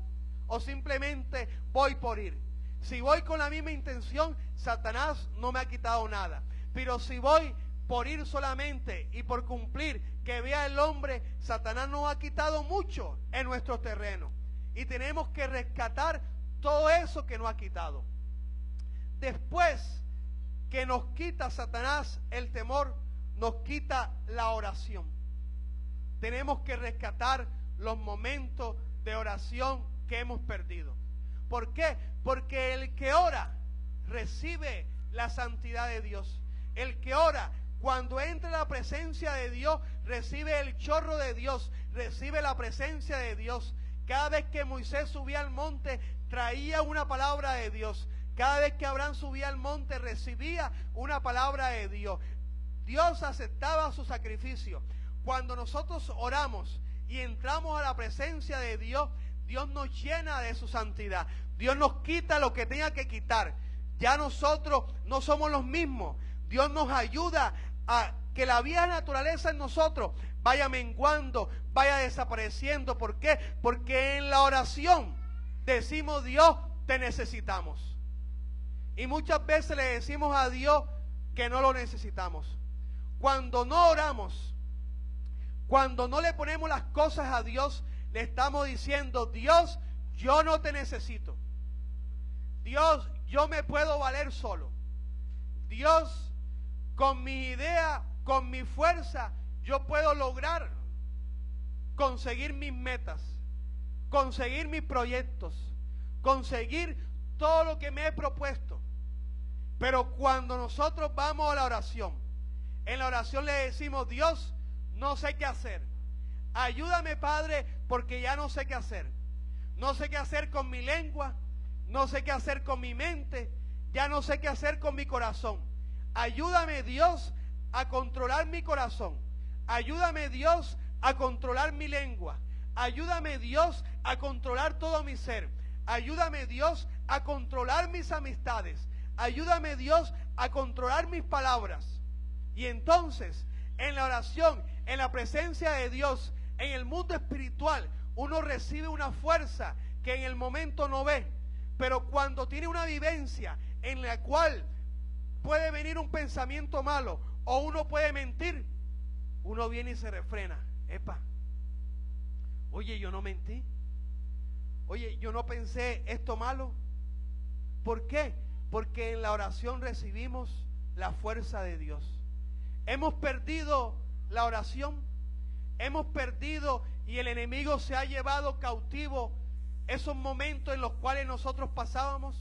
o simplemente voy por ir. Si voy con la misma intención, Satanás no me ha quitado nada. Pero si voy por ir solamente y por cumplir que vea el hombre, Satanás nos ha quitado mucho en nuestro terreno. Y tenemos que rescatar todo eso que nos ha quitado. Después que nos quita Satanás el temor, nos quita la oración. Tenemos que rescatar los momentos de oración que hemos perdido. ¿Por qué? Porque el que ora recibe la santidad de Dios. El que ora, cuando entra en la presencia de Dios, recibe el chorro de Dios, recibe la presencia de Dios. Cada vez que Moisés subía al monte, traía una palabra de Dios. Cada vez que Abraham subía al monte, recibía una palabra de Dios. Dios aceptaba su sacrificio. Cuando nosotros oramos y entramos a la presencia de Dios, Dios nos llena de su santidad. Dios nos quita lo que tenga que quitar. Ya nosotros no somos los mismos. Dios nos ayuda a que la vieja naturaleza en nosotros vaya menguando, vaya desapareciendo. ¿Por qué? Porque en la oración decimos: Dios, te necesitamos. Y muchas veces le decimos a Dios que no lo necesitamos. Cuando no oramos, cuando no le ponemos las cosas a Dios, le estamos diciendo: Dios, yo no te necesito. Dios, yo me puedo valer solo. Dios, con mi idea, con mi fuerza, yo puedo lograr conseguir mis metas, conseguir mis proyectos, conseguir todo lo que me he propuesto. Pero cuando nosotros vamos a la oración, en la oración le decimos: Dios, no sé qué hacer. Ayúdame, Padre, porque ya no sé qué hacer. No sé qué hacer con mi lengua, no sé qué hacer con mi mente, ya no sé qué hacer con mi corazón. Ayúdame, Dios, a controlar mi corazón. Ayúdame, Dios, a controlar mi lengua. Ayúdame, Dios, a controlar todo mi ser. Ayúdame, Dios, a controlar mis amistades. Ayúdame, Dios, a controlar mis palabras. Y entonces, en la oración, en la presencia de Dios, en el mundo espiritual, uno recibe una fuerza que en el momento no ve. Pero cuando tiene una vivencia en la cual puede venir un pensamiento malo o uno puede mentir, uno viene y se refrena. Epa, oye, yo no mentí. Oye, yo no pensé esto malo. ¿Por qué? Porque en la oración recibimos la fuerza de Dios. Hemos perdido la oración. Hemos perdido y el enemigo se ha llevado cautivo esos momentos en los cuales nosotros pasábamos.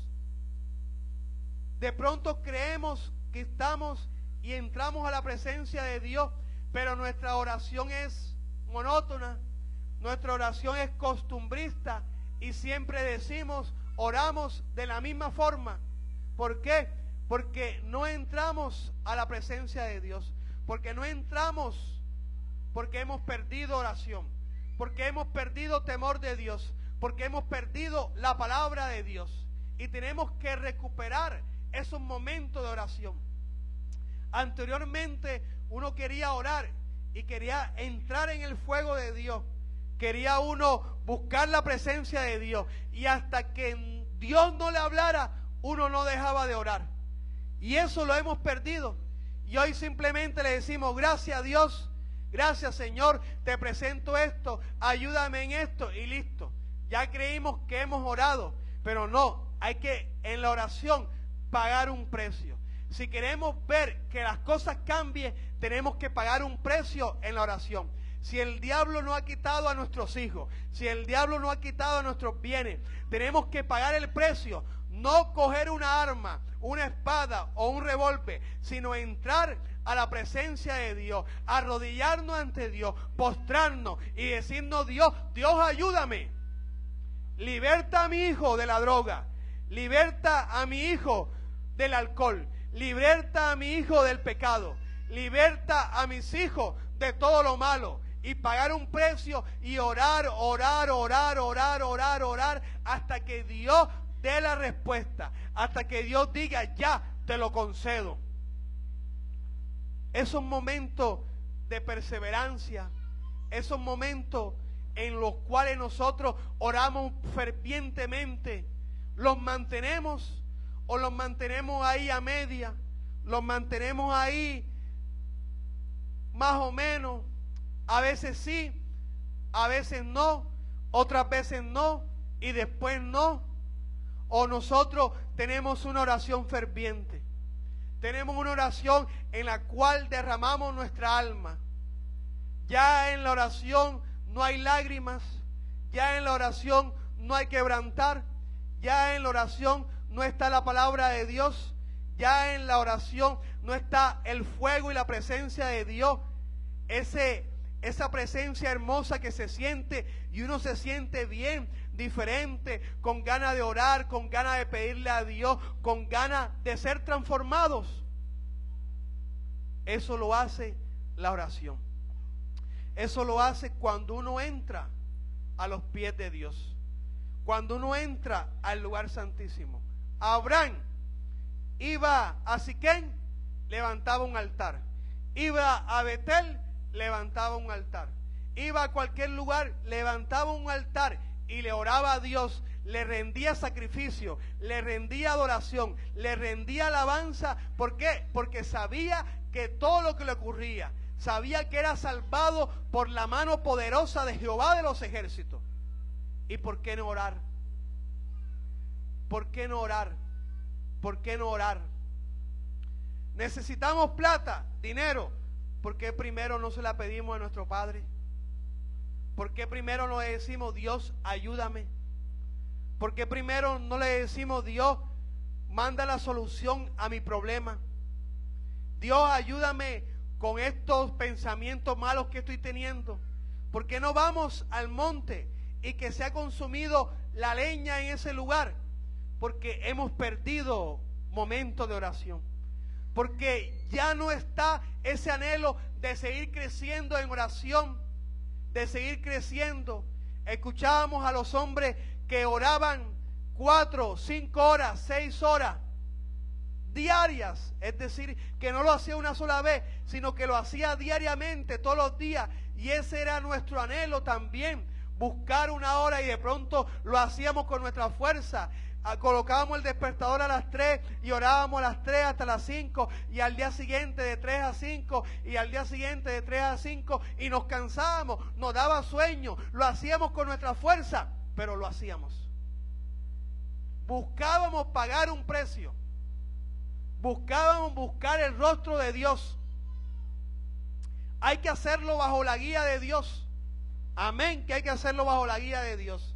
De pronto creemos que estamos y entramos a la presencia de Dios, pero nuestra oración es monótona, nuestra oración es costumbrista y siempre decimos, oramos de la misma forma. ¿Por qué? Porque no entramos a la presencia de Dios, porque no entramos, porque hemos perdido oración, porque hemos perdido temor de Dios, porque hemos perdido la palabra de Dios y tenemos que recuperar esos momentos de oración. Anteriormente uno quería orar y quería entrar en el fuego de Dios, quería uno buscar la presencia de Dios y hasta que Dios no le hablara uno no dejaba de orar, y eso lo hemos perdido. Y hoy simplemente le decimos: gracias Dios, gracias Señor, te presento esto, ayúdame en esto y listo. Ya creímos que hemos orado, pero no, hay que en la oración pagar un precio. Si queremos ver que las cosas cambien, tenemos que pagar un precio en la oración. Si el diablo no ha quitado a nuestros hijos, si el diablo no ha quitado a nuestros bienes, tenemos que pagar el precio. No coger una arma, una espada o un revólver, sino entrar a la presencia de Dios, arrodillarnos ante Dios, postrarnos y decirnos: Dios, Dios ayúdame. Liberta a mi hijo de la droga, liberta a mi hijo del alcohol, liberta a mi hijo del pecado, liberta a mis hijos de todo lo malo. Y pagar un precio y orar, orar, orar, orar, orar, orar, hasta que Dios dé la respuesta, hasta que Dios diga: ya te lo concedo. Esos momentos de perseverancia, esos momentos en los cuales nosotros oramos fervientemente, ¿los mantenemos o los mantenemos ahí a media? ¿Los mantenemos ahí más o menos? A veces sí, a veces no, otras veces no y después no. O nosotros tenemos una oración ferviente, tenemos una oración en la cual derramamos nuestra alma. Ya en la oración no hay lágrimas, ya en la oración no hay quebrantar, ya en la oración no está la palabra de Dios, ya en la oración no está el fuego y la presencia de Dios, esa presencia hermosa que se siente y uno se siente bien, diferente, con ganas de orar, con ganas de pedirle a Dios, con ganas de ser transformados. Eso lo hace la oración. Eso lo hace cuando uno entra a los pies de Dios, cuando uno entra al lugar santísimo. Abraham iba a Siquén, levantaba un altar. Iba a Betel, levantaba un altar. Iba a cualquier lugar, levantaba un altar y le oraba a Dios, le rendía sacrificio, le rendía adoración, le rendía alabanza. ¿Por qué? Porque sabía que todo lo que le ocurría, sabía que era salvado por la mano poderosa de Jehová de los ejércitos. ¿Y por qué no orar? ¿Por qué no orar? ¿Por qué no orar? Necesitamos plata, dinero. ¿Por qué primero no se la pedimos a nuestro Padre? ¿Por qué primero no le decimos, Dios, ayúdame? ¿Por qué primero no le decimos, Dios, manda la solución a mi problema? Dios, ayúdame con estos pensamientos malos que estoy teniendo. ¿Por qué no vamos al monte y que se ha consumido la leña en ese lugar? Porque hemos perdido momentos de oración. Porque ya no está ese anhelo de seguir creciendo en oración, de seguir creciendo. Escuchábamos a los hombres que oraban 4, 5 horas, 6 horas diarias, es decir, que no lo hacía una sola vez, sino que lo hacía diariamente, todos los días, y ese era nuestro anhelo también, buscar una hora, y de pronto lo hacíamos con nuestra fuerza. Colocábamos el despertador a las 3 y orábamos a las 3 hasta las 5, y al día siguiente de 3 a 5, y al día siguiente de 3 a 5, y nos cansábamos, nos daba sueño, lo hacíamos con nuestra fuerza, pero lo hacíamos. Buscábamos pagar un precio, buscábamos buscar el rostro de Dios. Hay que hacerlo bajo la guía de Dios. Amén, que hay que hacerlo bajo la guía de Dios.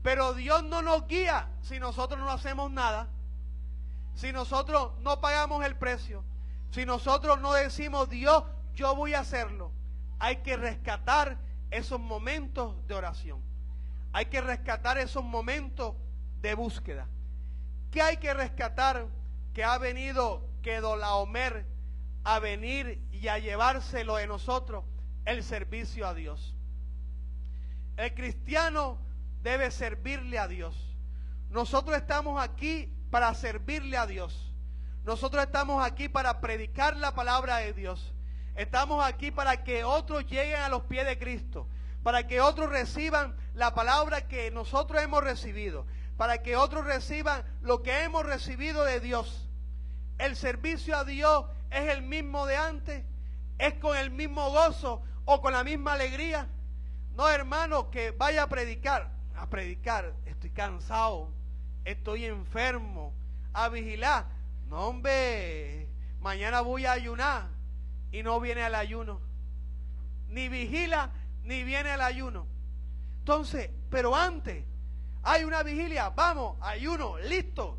Pero Dios no nos guía si nosotros no hacemos nada, si nosotros no pagamos el precio, si nosotros no decimos, Dios, yo voy a hacerlo. Hay que rescatar esos momentos de oración. Hay que rescatar esos momentos de búsqueda. ¿Qué hay que rescatar? Que ha venido Kedorlaomer a venir y a llevárselo de nosotros, el servicio a Dios. El cristiano debe servirle a Dios. Nosotros estamos aquí para servirle a Dios. Nosotros estamos aquí para predicar la palabra de Dios. Estamos aquí para que otros lleguen a los pies de Cristo, para que otros reciban la palabra que nosotros hemos recibido, para que otros reciban lo que hemos recibido de Dios. El servicio a Dios es el mismo de antes, es con el mismo gozo o con la misma alegría. No, hermano, que vaya a predicar, estoy cansado, estoy enfermo, a vigilar. No, hombre, mañana voy a ayunar y no viene al ayuno. Ni vigila, ni viene al ayuno. Entonces, pero antes, hay una vigilia, vamos, ayuno, listo.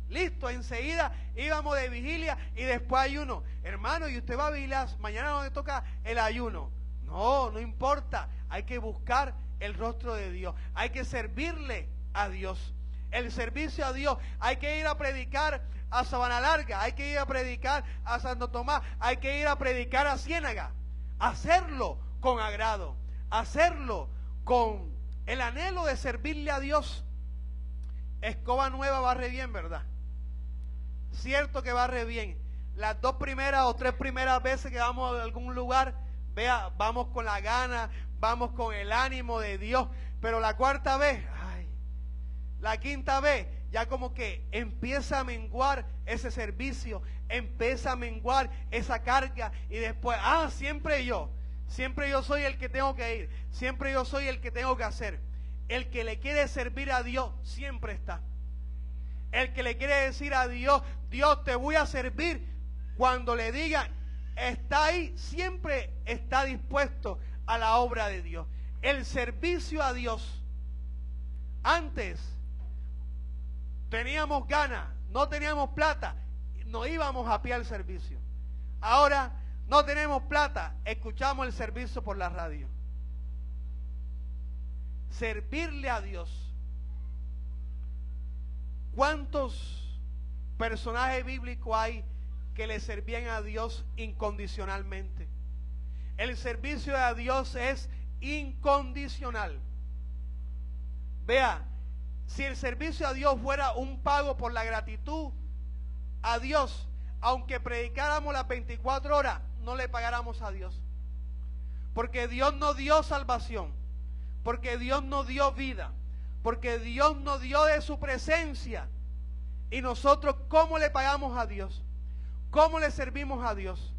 Listo, enseguida íbamos de vigilia y después ayuno. Hermano, y usted va a vigilar, mañana no le toca el ayuno. No, no importa, hay que buscar el rostro de Dios, hay que servirle a Dios. El servicio a Dios, hay que ir a predicar a Sabana Larga, hay que ir a predicar a Santo Tomás, hay que ir a predicar a Ciénaga. Hacerlo con agrado, hacerlo con el anhelo de servirle a Dios. Escoba nueva barre bien, ¿verdad? Cierto que barre bien. Las 2 primeras o 3 primeras veces que vamos a algún lugar, vea, vamos con la gana, vamos con el ánimo de Dios. Pero la 4ª vez, la 5ª vez, ya como que empieza a menguar ese servicio, empieza a menguar esa carga, y después, siempre yo soy el que tengo que ir, siempre yo soy el que tengo que hacer. El que le quiere servir a Dios siempre está. El que le quiere decir a Dios, Dios, te voy a servir, cuando le digan, está ahí, siempre está dispuesto a la obra de Dios. El servicio a Dios. Antes teníamos ganas, no teníamos plata, no íbamos a pie al servicio. Ahora no tenemos plata, escuchamos el servicio por la radio. Servirle a Dios. ¿Cuántos personajes bíblicos hay que le servían a Dios incondicionalmente? El servicio a Dios es incondicional. Vea, si el servicio a Dios fuera un pago por la gratitud a Dios, aunque predicáramos las 24 horas, no le pagáramos a Dios. Porque Dios nos dio salvación, porque Dios nos dio vida, porque Dios nos dio de su presencia. Y nosotros, ¿cómo le pagamos a Dios? ¿Cómo le servimos a Dios?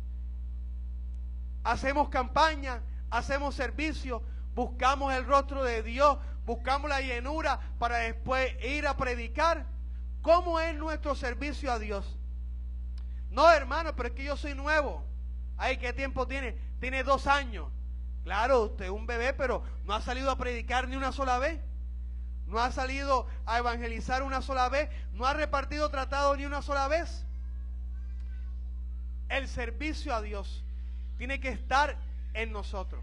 Hacemos campaña, hacemos servicio, buscamos el rostro de Dios, buscamos la llenura para después ir a predicar. ¿Cómo es nuestro servicio a Dios? No, hermano, pero es que yo soy nuevo. Ay, ¿qué tiempo tiene? Tiene 2 años. Claro, usted es un bebé, pero no ha salido a predicar ni una sola vez. No ha salido a evangelizar una sola vez. No ha repartido tratado ni una sola vez. El servicio a Dios tiene que estar en nosotros.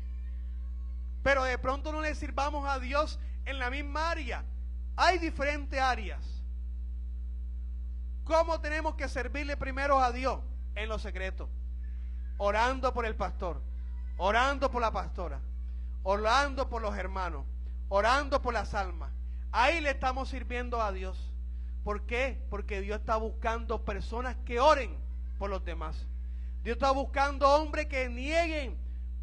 Pero de pronto no le sirvamos a Dios en la misma área. Hay diferentes áreas. ¿Cómo tenemos que servirle primero a Dios? En lo secreto. Orando por el pastor, orando por la pastora, orando por los hermanos, orando por las almas. Ahí le estamos sirviendo a Dios. ¿Por qué? Porque Dios está buscando personas que oren por los demás. Dios está buscando hombres que nieguen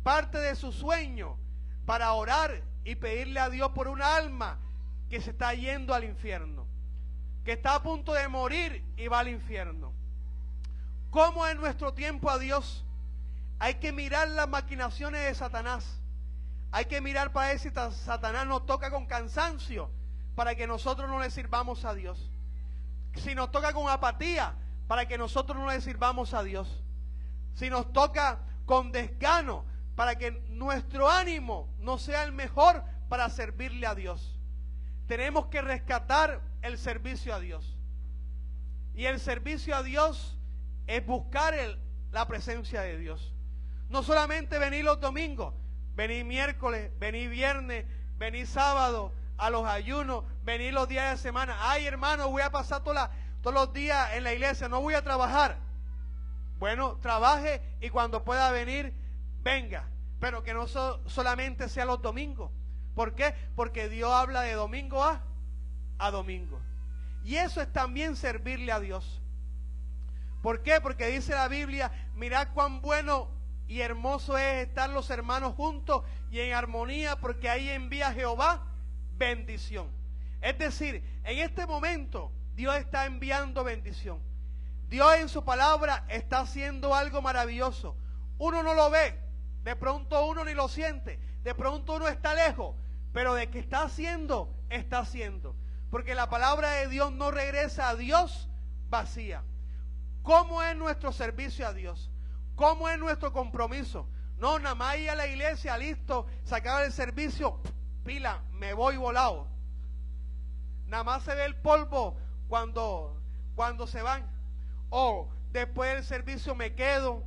parte de su sueño para orar y pedirle a Dios por una alma que se está yendo al infierno, que está a punto de morir y va al infierno. ¿Cómo es nuestro tiempo a Dios? Hay que mirar las maquinaciones de Satanás. Hay que mirar para ver si Satanás nos toca con cansancio para que nosotros no le sirvamos a Dios. Si nos toca con apatía, para que nosotros no le sirvamos a Dios. Si nos toca con desgano, para que nuestro ánimo no sea el mejor para servirle a Dios. Tenemos que rescatar el servicio a Dios. Y el servicio a Dios es buscar la presencia de Dios. No solamente venir los domingos, venir miércoles, venir viernes, venir sábado, a los ayunos, venir los días de semana. Ay, hermano, voy a pasar todos los días en la iglesia, no voy a trabajar. Bueno, trabaje y cuando pueda venir, venga. Pero que no solamente sea los domingos. ¿Por qué? Porque Dios habla de domingo a domingo. Y eso es también servirle a Dios. ¿Por qué? Porque dice la Biblia, mirad cuán bueno y hermoso es estar los hermanos juntos y en armonía, porque ahí envía Jehová bendición. Es decir, en este momento Dios está enviando bendición. Dios en su palabra está haciendo algo maravilloso. Uno no lo ve, de pronto uno ni lo siente, de pronto uno está lejos, pero de que está haciendo, está haciendo. Porque la palabra de Dios no regresa a Dios vacía. ¿Cómo es nuestro servicio a Dios? ¿Cómo es nuestro compromiso? No, nada más ir a la iglesia, listo, se acaba el servicio, pila, me voy volado. Nada más se ve el polvo cuando se van. O después del servicio me quedo,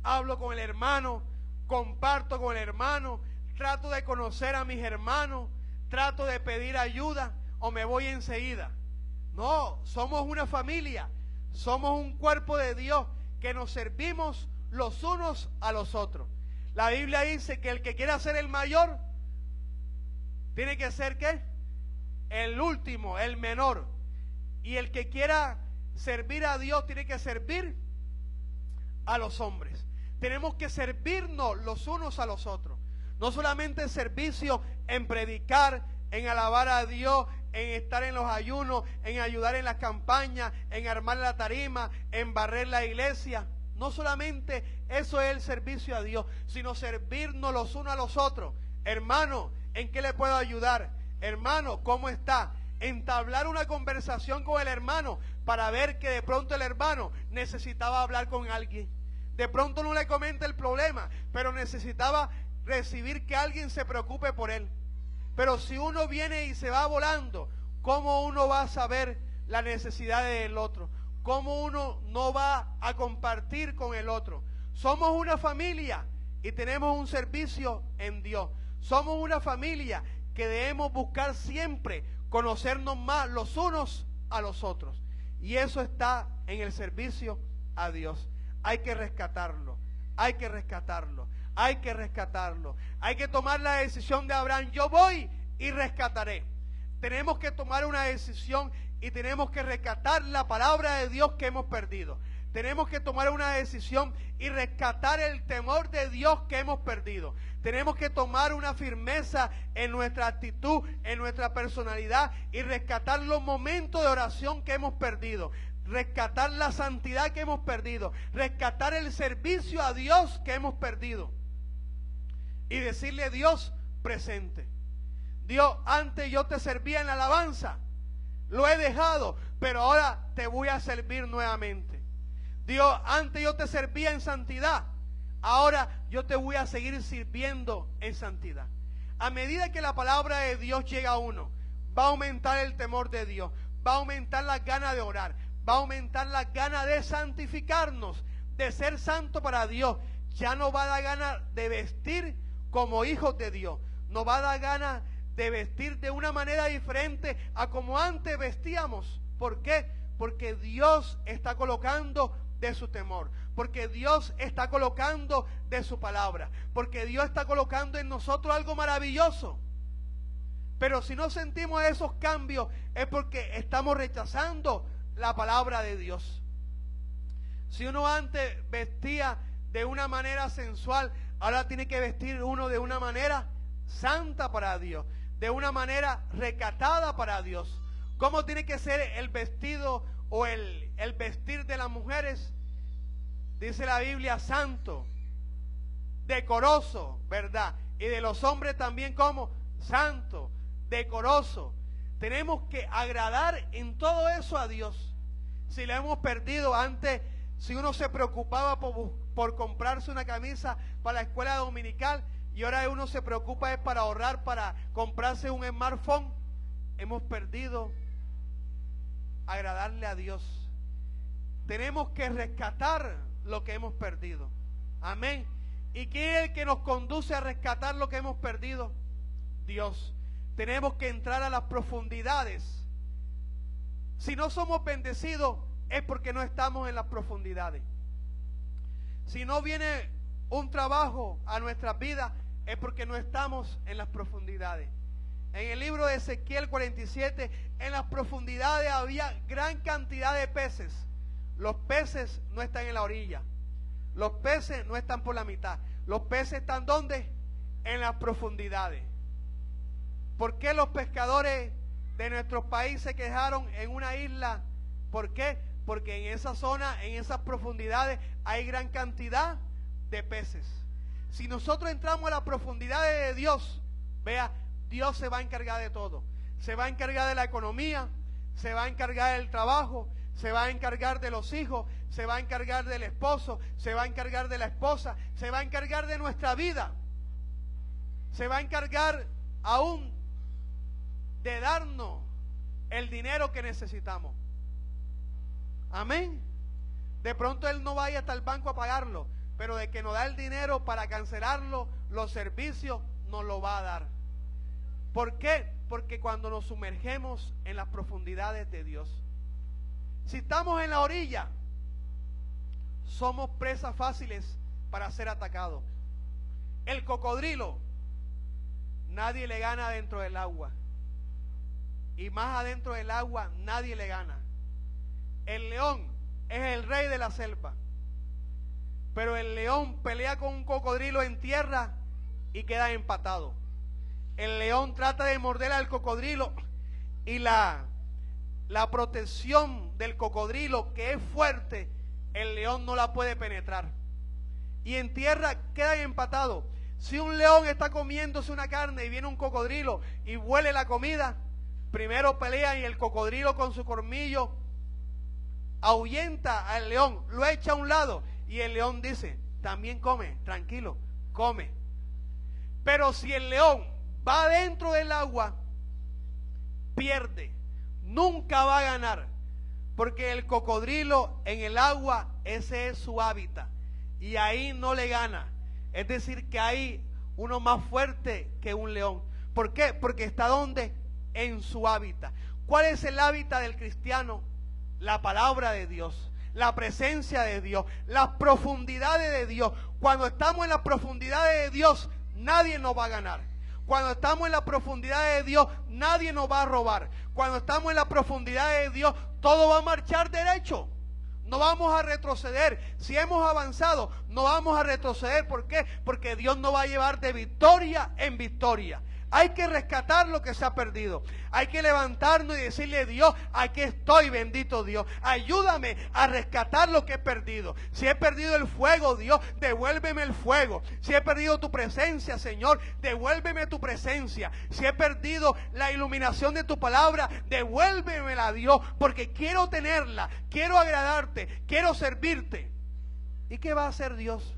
hablo con el hermano, comparto con el hermano, trato de conocer a mis hermanos, trato de pedir ayuda o me voy enseguida. No, somos una familia, somos un cuerpo de Dios que nos servimos los unos a los otros. La Biblia dice que el que quiera ser el mayor tiene que ser ¿qué? El último, el menor. Y el que quiera servir a Dios tiene que servir a los hombres. Tenemos que servirnos los unos a los otros. No solamente servicio en predicar, en alabar a Dios, en estar en los ayunos, en ayudar en las campañas, en armar la tarima, en barrer la iglesia. No solamente eso es el servicio a Dios, sino servirnos los unos a los otros. Hermano, ¿en qué le puedo ayudar? Hermano, ¿cómo está? Entablar una conversación con el hermano para ver que de pronto el hermano necesitaba hablar con alguien. De pronto no le comenta el problema, pero necesitaba recibir que alguien se preocupe por él. Pero si uno viene y se va volando, ¿cómo uno va a saber la necesidad del otro? ¿Cómo uno no va a compartir con el otro? Somos una familia y tenemos un servicio en Dios. Somos una familia que debemos buscar siempre conocernos más los unos a los otros. Y eso está en el servicio a Dios. Hay que rescatarlo, hay que rescatarlo, hay que rescatarlo. Hay que tomar la decisión de Abraham, yo voy y rescataré. Tenemos que tomar una decisión y tenemos que rescatar la palabra de Dios que hemos perdido. Tenemos que tomar una decisión y rescatar el temor de Dios que hemos perdido. Tenemos que tomar una firmeza en nuestra actitud, en nuestra personalidad y rescatar los momentos de oración que hemos perdido. Rescatar la santidad que hemos perdido. Rescatar el servicio a Dios que hemos perdido. Y decirle: Dios, presente. Dios, antes yo te servía en la alabanza. Lo he dejado, pero ahora te voy a servir nuevamente. Dios, antes yo te servía en santidad, ahora yo te voy a seguir sirviendo en santidad. A medida que la palabra de Dios llega a uno, va a aumentar el temor de Dios, va a aumentar las ganas de orar, va a aumentar las ganas de santificarnos, de ser santo para Dios. Ya no va a dar ganas de vestir como hijos de Dios, nos va a dar ganas de vestir de una manera diferente a como antes vestíamos. ¿Por qué? Porque Dios está colocando de su temor, porque Dios está colocando de su palabra, porque Dios está colocando en nosotros algo maravilloso. Pero si no sentimos esos cambios es porque estamos rechazando la palabra de Dios. Si uno antes vestía de una manera sensual, ahora tiene que vestir uno de una manera santa para Dios, de una manera recatada para Dios. ¿Cómo tiene que ser el vestido o el vestir de las mujeres? Dice la Biblia: santo, decoroso, ¿verdad? Y de los hombres también, como santo, decoroso. Tenemos que agradar en todo eso a Dios. Si lo hemos perdido antes, si uno se preocupaba por comprarse una camisa para la escuela dominical, y ahora uno se preocupa es para ahorrar, para comprarse un smartphone, hemos perdido agradarle a Dios. Tenemos que rescatar lo que hemos perdido. Amén. ¿Y quién es el que nos conduce a rescatar lo que hemos perdido? Dios. Tenemos que entrar a las profundidades. Si no somos bendecidos es porque no estamos en las profundidades. Si no viene un trabajo a nuestras vidas es porque no estamos en las profundidades. En el libro de Ezequiel 47, en las profundidades había gran cantidad de peces. Los peces no están en la orilla. Los peces no están por la mitad. Los peces están ¿dónde? En las profundidades. ¿Por qué los pescadores de nuestros países se quejaron en una isla? ¿Por qué? Porque en esa zona, en esas profundidades, hay gran cantidad de peces. Si nosotros entramos a las profundidades de Dios, vea, Dios se va a encargar de todo. Se va a encargar de la economía, se va a encargar del trabajo, se va a encargar de los hijos, se va a encargar del esposo, se va a encargar de la esposa, se va a encargar de nuestra vida. Se va a encargar aún de darnos el dinero que necesitamos. Amén. De pronto Él no vaya hasta el banco a pagarlo, pero de que nos da el dinero para cancelarlo, los servicios nos lo va a dar. ¿Por qué? Porque cuando nos sumergemos en las profundidades de Dios, si estamos en la orilla, somos presas fáciles para ser atacados. El cocodrilo, nadie le gana dentro del agua. Y más adentro del agua, nadie le gana. El león es el rey de la selva. Pero el león pelea con un cocodrilo en tierra y queda empatado. El león trata de morder al cocodrilo y la protección del cocodrilo, que es fuerte, el león no la puede penetrar. Y en tierra quedan empatados. Si un león está comiéndose una carne y viene un cocodrilo y huele la comida, primero pelea y el cocodrilo con su colmillo ahuyenta al león, lo echa a un lado y el león dice: también come, tranquilo, come. Pero si el león va dentro del agua, pierde, nunca va a ganar, porque el cocodrilo en el agua, ese es su hábitat y ahí no le gana. Es decir, que hay uno más fuerte que un león. ¿Por qué? Porque está ¿dónde? En su hábitat. ¿Cuál es el hábitat del cristiano? La palabra de Dios, la presencia de Dios, las profundidades de Dios. Cuando estamos en las profundidades de Dios, nadie nos va a ganar. Cuando estamos en las profundidades de Dios, nadie nos va a robar. Cuando estamos en las profundidades de Dios, todo va a marchar derecho. no vamos a retroceder. Si hemos avanzado, no vamos a retroceder. ¿Por qué? Porque Dios nos va a llevar de victoria en victoria. Hay que rescatar lo que se ha perdido. Hay que levantarnos y decirle: Dios, aquí estoy, bendito Dios. Ayúdame a rescatar lo que he perdido. Si he perdido el fuego, Dios, devuélveme el fuego. Si he perdido tu presencia, Señor, devuélveme tu presencia. Si he perdido la iluminación de tu palabra, devuélvemela, Dios, porque quiero tenerla, quiero agradarte, quiero servirte. ¿Y qué va a hacer Dios?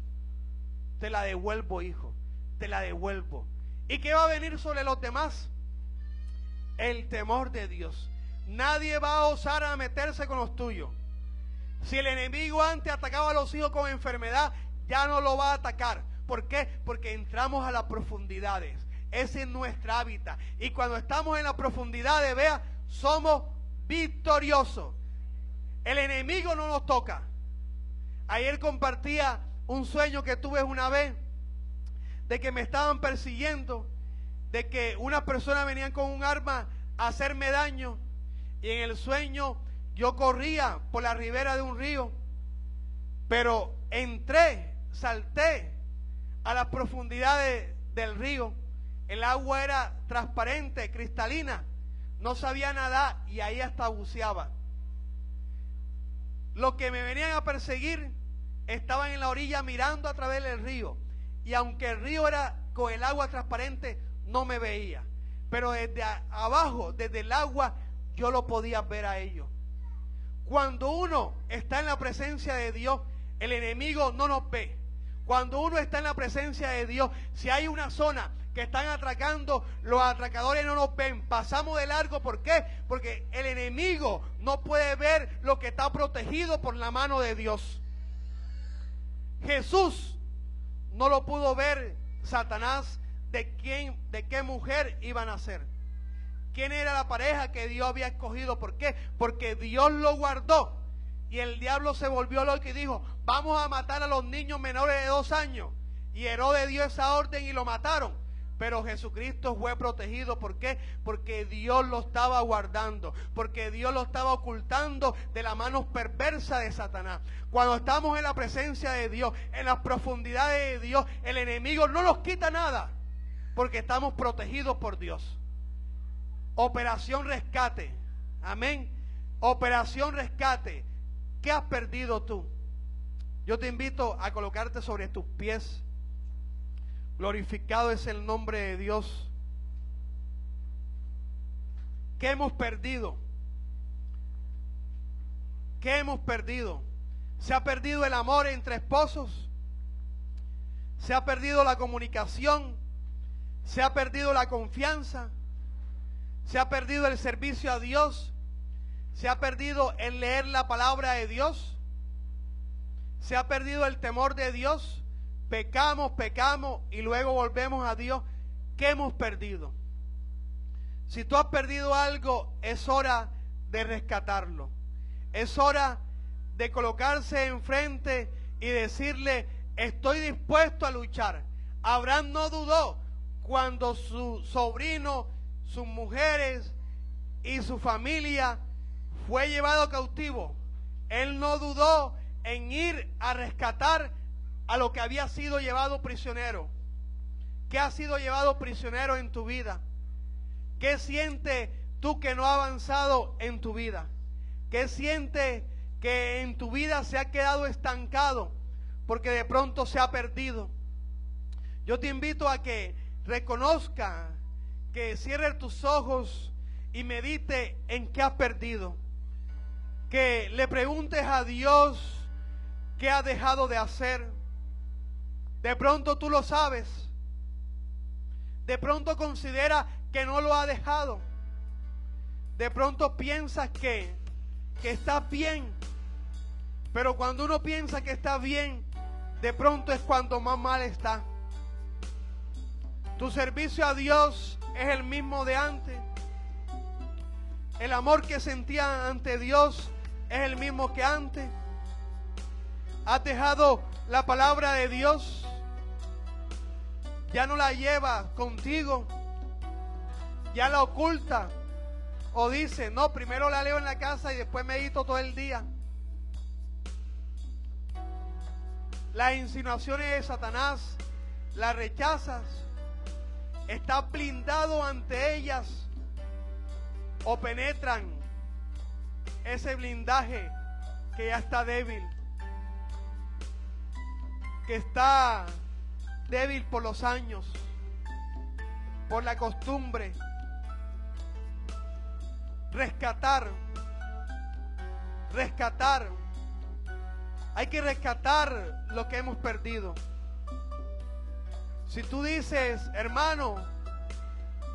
Te la devuelvo, hijo, te la devuelvo. ¿Y qué va a venir sobre los demás? El temor de Dios. Nadie va a osar a meterse con los tuyos. Si el enemigo antes atacaba a los hijos con enfermedad, ya no lo va a atacar. ¿Por qué? Porque entramos a las profundidades. Ese es nuestra hábitat. Y cuando estamos en las profundidades, vea, somos victoriosos. El enemigo no nos toca. Ayer compartía un sueño que tuve una vez, de que me estaban persiguiendo, de que unas personas venían con un arma a hacerme daño, y en el sueño yo corría por la ribera de un río, pero salté a las profundidades del río. El agua era transparente, cristalina, no sabía nadar y ahí hasta buceaba. Los que me venían a perseguir estaban en la orilla mirando a través del río. Y aunque el río era con el agua transparente, no me veía. Pero desde abajo, desde el agua, yo lo podía ver a ellos. Cuando uno está en la presencia de Dios, el enemigo no nos ve. Cuando uno está en la presencia de Dios, si hay una zona que están atracando, los atracadores no nos ven. Pasamos de largo. ¿Por qué? Porque el enemigo no puede ver lo que está protegido por la mano de Dios. Jesús no lo pudo ver Satanás de qué mujer iban a ser. ¿Quién era la pareja que Dios había escogido? ¿Por qué? Porque Dios lo guardó. Y el diablo se volvió loco y dijo: vamos a matar a los niños menores de 2 años. Y Herodes dio esa orden y lo mataron. Pero Jesucristo fue protegido. ¿Por qué? Porque Dios lo estaba guardando. Porque Dios lo estaba ocultando de la mano perversa de Satanás. Cuando estamos en la presencia de Dios, en las profundidades de Dios, el enemigo no nos quita nada. Porque estamos protegidos por Dios. Operación Rescate. Amén. Operación Rescate. ¿Qué has perdido tú? Yo te invito a colocarte sobre tus pies. Glorificado es el nombre de Dios. ¿Qué hemos perdido? ¿Qué hemos perdido? ¿Se ha perdido el amor entre esposos? ¿Se ha perdido la comunicación? ¿Se ha perdido la confianza? ¿Se ha perdido el servicio a Dios? ¿Se ha perdido el leer la palabra de Dios? ¿Se ha perdido el temor de Dios? Pecamos y luego volvemos a Dios. ¿Qué hemos perdido? Si tú has perdido algo, es hora de rescatarlo. Es hora de colocarse enfrente y decirle: estoy dispuesto a luchar. Abraham no dudó cuando su sobrino, sus mujeres y su familia fue llevado cautivo. Él no dudó en ir a rescatar a lo que había sido llevado prisionero. ¿Qué ha sido llevado prisionero en tu vida? ¿Qué sientes tú que no ha avanzado en tu vida? ¿Qué sientes que en tu vida se ha quedado estancado porque de pronto se ha perdido? Yo te invito a que reconozca, que cierres tus ojos y medite en qué has perdido. Que le preguntes a Dios qué ha dejado de hacer. De pronto tú lo sabes. De pronto considera que no lo ha dejado. De pronto piensas que estás bien. Pero cuando uno piensa que está bien, de pronto es cuando más mal está. Tu servicio a Dios es el mismo de antes. El amor que sentía ante Dios es el mismo que antes. Has dejado la palabra de Dios. Ya no la lleva contigo. Ya la oculta. O dice: no, primero la leo en la casa y después medito todo el día. las insinuaciones de Satanás, las rechazas, estás blindado ante ellas o penetran ese blindaje que ya está débil, que está débil por los años, por la costumbre. Rescatar. Hay que rescatar lo que hemos perdido. Si tú dices, hermano,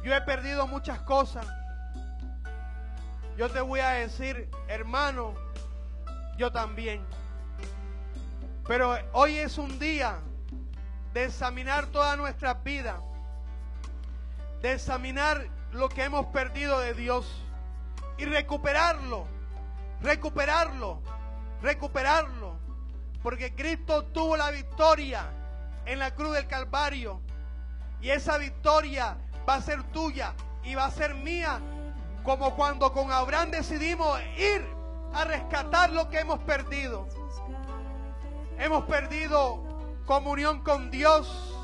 yo he perdido muchas cosas, yo te voy a decir, hermano, yo también. Pero hoy es un día de examinar toda nuestra vida, de examinar lo que hemos perdido de Dios y recuperarlo, porque Cristo tuvo la victoria en la cruz del Calvario, y esa victoria va a ser tuya y va a ser mía, como cuando con Abraham decidimos ir a rescatar lo que hemos perdido. Hemos perdido comunión con Dios,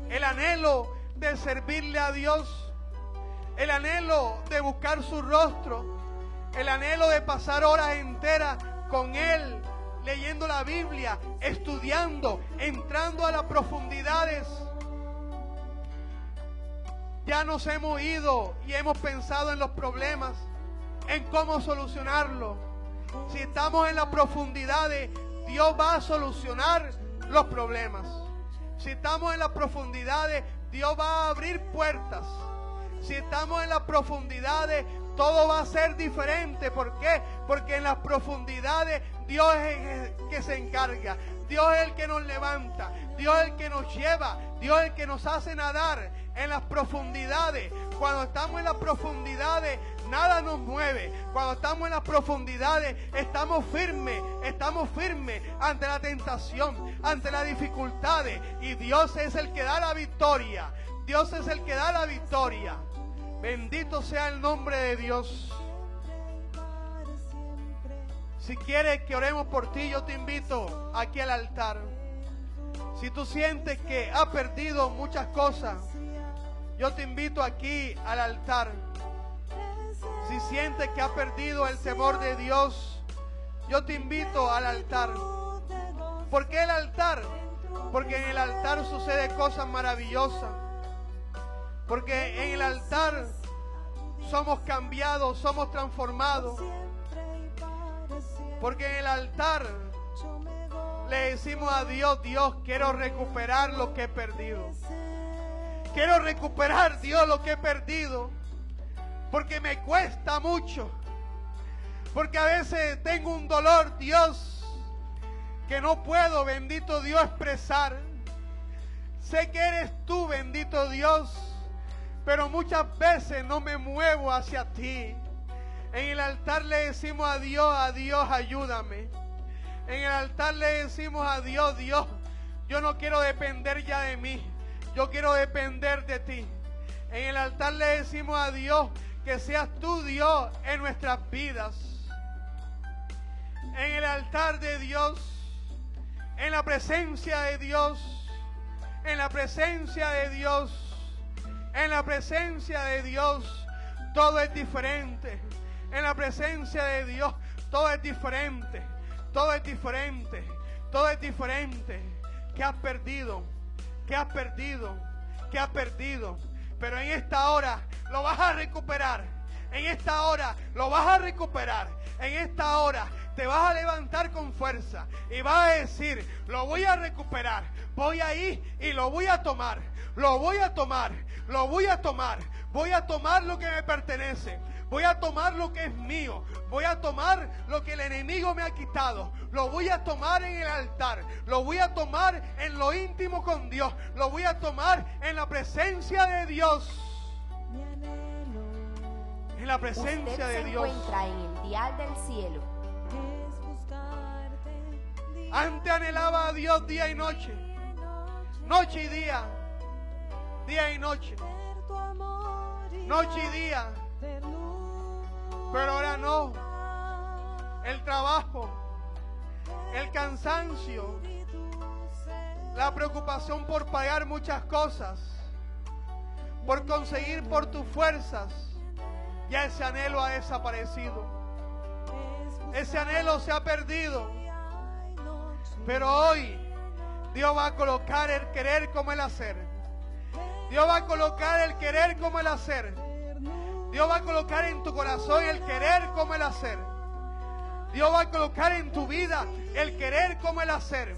el anhelo de servirle a Dios, el anhelo de buscar su rostro, el anhelo de pasar horas enteras con Él, leyendo la Biblia, estudiando, entrando a las profundidades. Ya nos hemos ido y hemos pensado en los problemas, en cómo solucionarlos. Si estamos en las profundidades, Dios va a solucionar los problemas. Si estamos en las profundidades, Dios va a abrir puertas. Si estamos en las profundidades, todo va a ser diferente. ¿Por qué? Porque en las profundidades Dios es el que se encarga. Dios es el que nos levanta. Dios es el que nos lleva. Dios es el que nos hace nadar en las profundidades. Cuando estamos en las profundidades, nada nos mueve. Cuando estamos en las profundidades, estamos firmes ante la tentación, ante las dificultades. Y Dios es el que da la victoria. Dios es el que da la victoria. Bendito sea el nombre de Dios. Si quieres que oremos por ti, yo te invito aquí al altar. Si tú sientes que has perdido muchas cosas, yo te invito aquí al altar. Si sientes que has perdido el temor de Dios, yo te invito al altar. ¿Por qué el altar? Porque en el altar suceden cosas maravillosas. Porque en el altar somos cambiados, somos transformados. Porque en el altar le decimos a Dios, Dios, quiero recuperar lo que he perdido. Quiero recuperar, Dios, lo que he perdido. Porque me cuesta mucho. Porque a veces tengo un dolor, Dios, que no puedo, bendito Dios, expresar. Sé que eres tú, bendito Dios, pero muchas veces no me muevo hacia ti. En el altar le decimos a Dios, ayúdame. En el altar le decimos a Dios, Dios, yo no quiero depender ya de mí. Yo quiero depender de ti. En el altar le decimos a Dios que seas tú, Dios, en nuestras vidas. En el altar de Dios, en la presencia de Dios, en la presencia de Dios, en la presencia de Dios, todo es diferente. En la presencia de Dios, todo es diferente. Todo es diferente. Todo es diferente. ¿Qué has perdido? ¿Qué has perdido? ¿Qué has perdido? Pero en esta hora lo vas a recuperar. En esta hora lo vas a recuperar. En esta hora te vas a levantar con fuerza y vas a decir, lo voy a recuperar. Voy a ir y lo voy a tomar. Lo voy a tomar. Lo voy a tomar. Voy a tomar lo que me pertenece. Voy a tomar lo que es mío. Voy a tomar lo que el enemigo me ha quitado. Lo voy a tomar en el altar. Lo voy a tomar en lo íntimo con Dios. Lo voy a tomar en la presencia de Dios. En la presencia de Dios. Usted se encuentra en el dial del cielo. Antes anhelaba a Dios día y noche. Noche y día. Día y noche. Noche y día. Pero ahora no. El trabajo, el cansancio, la preocupación por pagar muchas cosas, por conseguir por tus fuerzas, ya ese anhelo ha desaparecido. Ese anhelo se ha perdido. Pero hoy Dios va a colocar el querer como el hacer. Dios va a colocar el querer como el hacer. Dios va a colocar en tu corazón el querer como el hacer. Dios va a colocar en tu vida el querer como el hacer.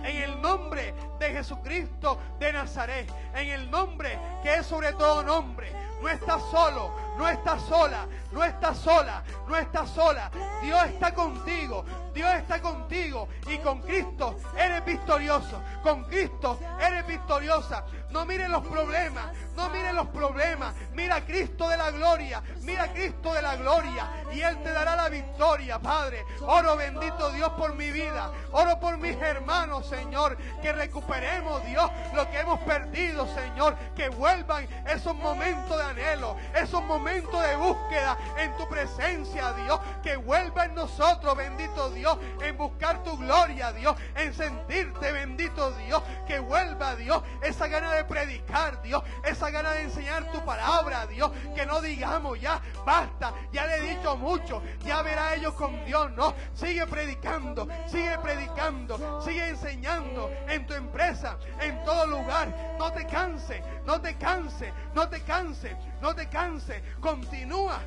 En el nombre de Jesucristo de Nazaret. En el nombre que es sobre todo nombre. No estás solo, no estás sola, no estás sola, no estás sola. Dios está contigo, Dios está contigo. Y con Cristo eres victorioso. Con Cristo eres victoriosa. No mires los problemas, no mires los problemas. Mira a Cristo de la gloria, mira a Cristo de la gloria. Y Él te dará la victoria, Padre. Oro, bendito Dios, por mi vida. Oro por mis hermanos, Señor. Que recuperemos, Dios, lo que hemos perdido, Señor. Que vuelvan esos momentos de anhelo, esos momentos de búsqueda en tu presencia, Dios. Que vuelva en nosotros, bendito Dios, en buscar tu gloria, Dios. En sentirte, bendito Dios. Que vuelva, Dios, esa gana de predicar, Dios. Esa gana de enseñar tu palabra, Dios. Que no digamos ya, basta, ya le he dicho mucho, ya verá ellos con Dios, no. Sigue predicando, sigue enseñando en tu empresa, en todo lugar. No te canses, no te canses, no te canses, no te canses. Continúa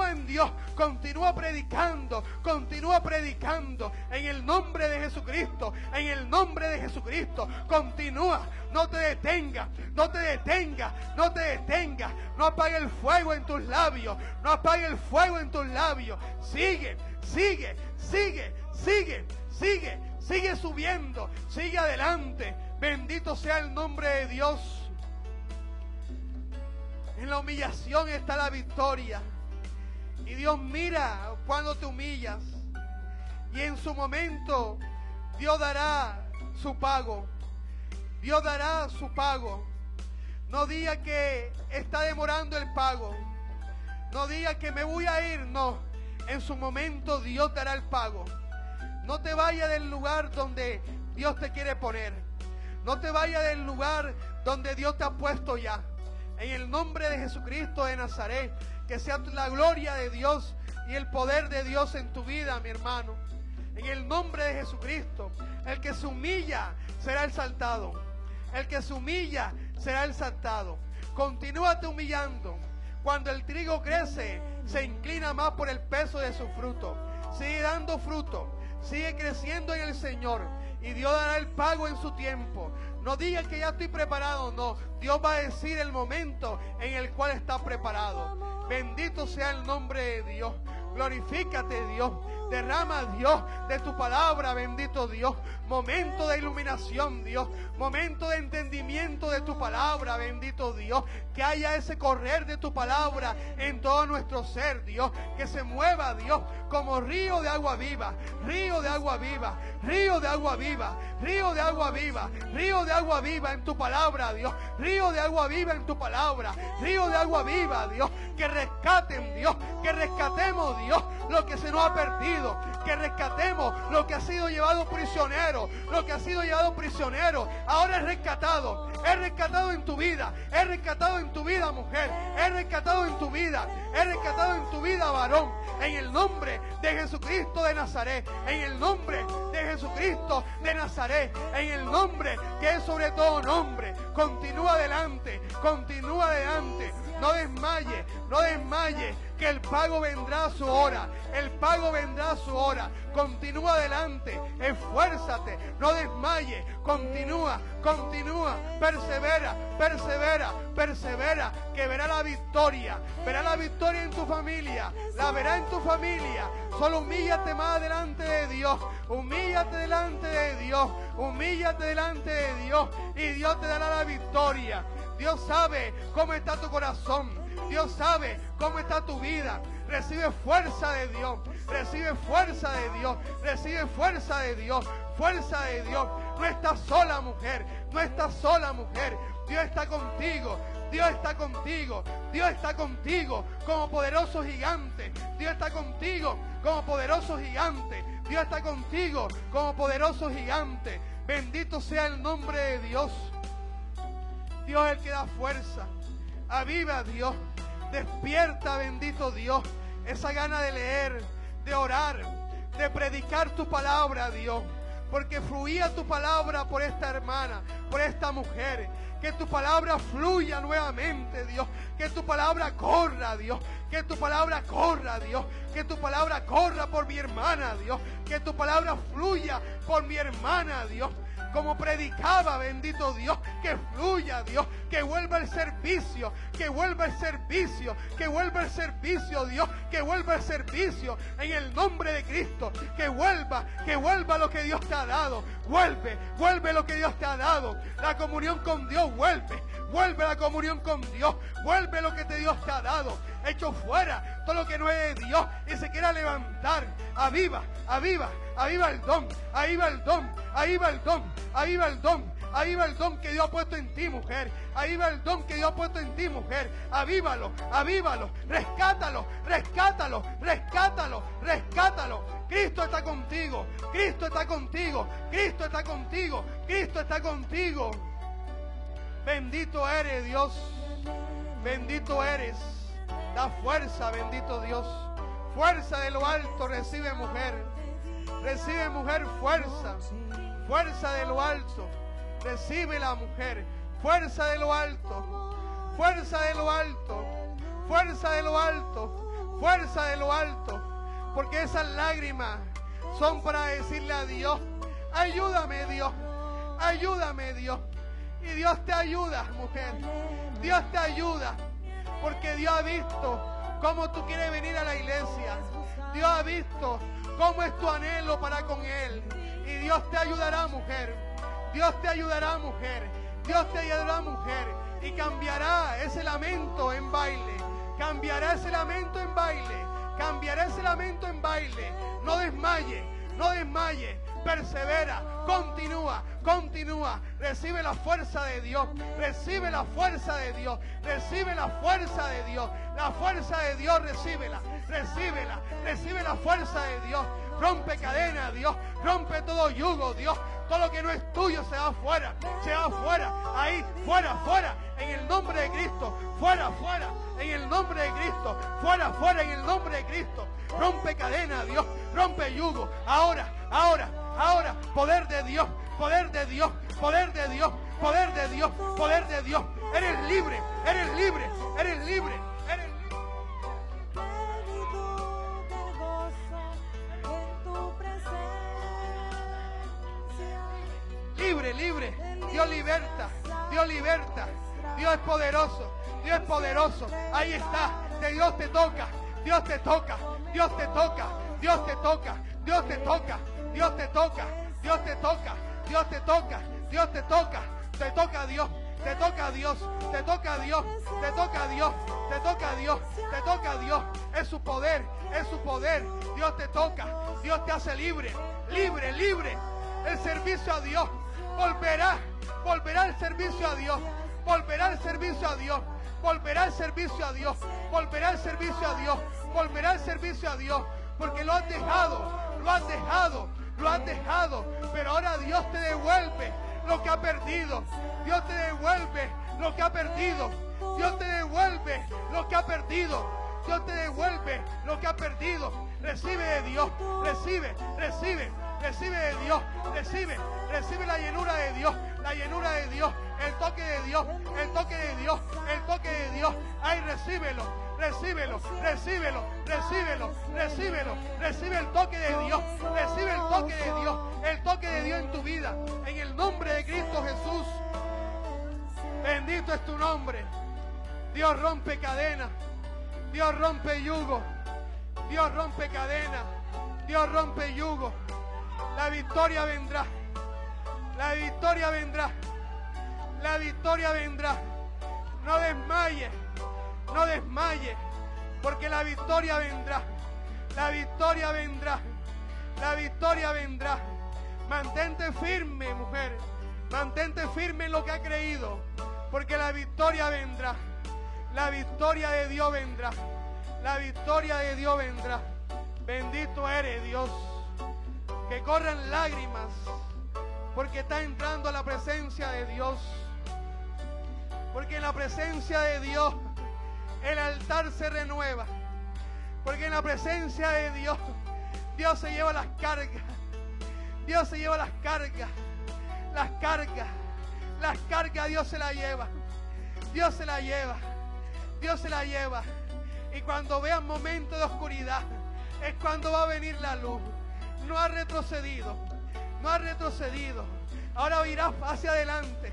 en Dios, continúa predicando en el nombre de Jesucristo, en el nombre de Jesucristo. Continúa, no te detengas, no te detengas, no te detengas. No apague el fuego en tus labios, no apague el fuego en tus labios. Sigue subiendo, sigue adelante. Bendito sea el nombre de Dios. En la humillación está la victoria. Y Dios mira cuando te humillas. Y en su momento Dios dará su pago. Dios dará su pago. No diga que está demorando el pago. No diga que me voy a ir. No. En su momento Dios dará el pago. No te vayas del lugar donde Dios te quiere poner. No te vayas del lugar donde Dios te ha puesto ya. En el nombre de Jesucristo de Nazaret, que sea la gloria de Dios y el poder de Dios en tu vida, mi hermano. En el nombre de Jesucristo, el que se humilla será exaltado. El que se humilla será exaltado. Continúate humillando. Cuando el trigo crece, se inclina más por el peso de su fruto. Sigue dando fruto, sigue creciendo en el Señor. Y Dios dará el pago en su tiempo. No digas que ya estoy preparado, no. Dios va a decir el momento en el cual está preparado. Bendito sea el nombre de Dios. Glorifícate, Dios. Derrama, Dios, de tu palabra, bendito Dios. Momento de iluminación, Dios. Momento de entendimiento de tu palabra, bendito Dios. Que haya ese correr de tu palabra en todo nuestro ser, Dios. Que se mueva, Dios, como río de agua viva. Río de agua viva. Río de agua viva. Río de agua viva. Río de agua viva en tu palabra, Dios. Río de agua viva en tu palabra. Río de agua viva, Dios. Que rescaten, Dios. Que rescatemos, Dios, lo que se nos ha perdido. Que rescatemos lo que ha sido llevado prisionero. Lo que ha sido llevado prisionero ahora es rescatado. Es rescatado en tu vida. Es rescatado en tu vida, mujer. Es rescatado en tu vida. Es rescatado en tu vida, varón. En el nombre de Jesucristo de Nazaret. En el nombre de Jesucristo de Nazaret. En el nombre que es sobre todo nombre. Continúa adelante. Continúa adelante. No desmaye, no desmaye, que el pago vendrá a su hora. El pago vendrá a su hora. Continúa adelante, esfuérzate, no desmaye, continúa, persevera, que verá la victoria en tu familia, la verá en tu familia. Solo humíllate más delante de Dios, humíllate delante de Dios, humíllate delante de Dios y Dios te dará la victoria. Dios sabe cómo está tu corazón. Dios sabe cómo está tu vida. Recibe fuerza de Dios. Recibe fuerza de Dios. Recibe fuerza de Dios. Fuerza de Dios. No estás sola, mujer. No estás sola, mujer. Dios está contigo. Dios está contigo. Dios está contigo como poderoso gigante. Dios está contigo como poderoso gigante. Dios está contigo como poderoso gigante. Bendito sea el nombre de Dios. Dios es el que da fuerza. Aviva, Dios. Despierta, bendito Dios, esa gana de leer, de orar, de predicar tu palabra, Dios. Porque fluía tu palabra por esta hermana, por esta mujer. Que tu palabra fluya nuevamente, Dios. Que tu palabra corra, Dios. Que tu palabra corra, Dios. Que tu palabra corra por mi hermana, Dios. Que tu palabra fluya por mi hermana, Dios. Como predicaba, bendito Dios, que fluya, Dios, que vuelva el servicio, que vuelva el servicio, que vuelva el servicio, Dios, que vuelva el servicio en el nombre de Cristo, que vuelva lo que Dios te ha dado, vuelve lo que Dios te ha dado, la comunión con Dios, vuelve la comunión con Dios, vuelve lo que Dios te ha dado, hecho fuera todo lo que no es de Dios y se quiera levantar, aviva el don, aviva el don, aviva el don, aviva el don, aviva el don que Dios ha puesto en ti, mujer, aviva el don que Dios ha puesto en ti, mujer, avívalo, rescátalo, Cristo está contigo, Cristo está contigo, Cristo está contigo, Cristo está contigo. Bendito eres, Dios, bendito eres, da fuerza, bendito Dios, fuerza de lo alto, recibe mujer, fuerza de lo alto, recibe la mujer, fuerza de lo alto, fuerza de lo alto, fuerza de lo alto, fuerza de lo alto, porque esas lágrimas son para decirle a Dios, ayúdame Dios, y Dios te ayuda, mujer, Dios te ayuda, porque Dios ha visto cómo tú quieres venir a la iglesia, Dios ha visto cómo es tu anhelo para con Él, y Dios te ayudará, mujer, Dios te ayudará, mujer, Dios te ayudará, mujer, y cambiará ese lamento en baile, cambiará ese lamento en baile, cambiará ese lamento en baile, no desmaye, persevera, continúa, recibe la fuerza de Dios, recibe la fuerza de Dios, recibe la fuerza de Dios, la fuerza de Dios, recibe la fuerza de Dios, rompe cadena, Dios, rompe todo yugo, Dios, todo lo que no es tuyo se va fuera, ahí, fuera, en el nombre de Cristo, fuera, en el nombre de Cristo, fuera, en el nombre de Cristo, rompe cadena, Dios, rompe yugo, ahora, poder de Dios, eres libre. Libre, Dios liberta, Dios es poderoso, ahí está, Dios te toca, es su poder, Dios te toca, Dios te hace libre, el servicio a Dios, volverá el servicio a Dios, volverá el servicio a Dios, porque lo has dejado, pero ahora Dios te devuelve lo que ha perdido, Dios te devuelve lo que ha perdido, recibe de Dios, recibe de Dios, recibe la llenura de Dios, el toque de Dios, ay, recíbelo, recibe el toque de Dios, el toque de Dios en tu vida, en el nombre de Cristo Jesús, bendito es tu nombre, Dios rompe cadenas, Dios rompe yugo, Dios rompe cadenas, Dios rompe yugo, la victoria vendrá, no desmayes, porque la victoria vendrá, mantente firme, mujer, mantente firme en lo que ha creído, porque la victoria vendrá. La victoria de Dios vendrá. La victoria de Dios vendrá. Bendito eres, Dios. Que corran lágrimas, porque está entrando a la presencia de Dios. Porque en la presencia de Dios el altar se renueva. Porque en la presencia de Dios, Dios se lleva las cargas. Dios se lleva las cargas. Las cargas. Las cargas Dios se las lleva. Dios se las lleva. Dios se las lleva. Y cuando vean momentos de oscuridad, es cuando va a venir la luz. No ha retrocedido. No ha retrocedido. Ahora irá hacia adelante.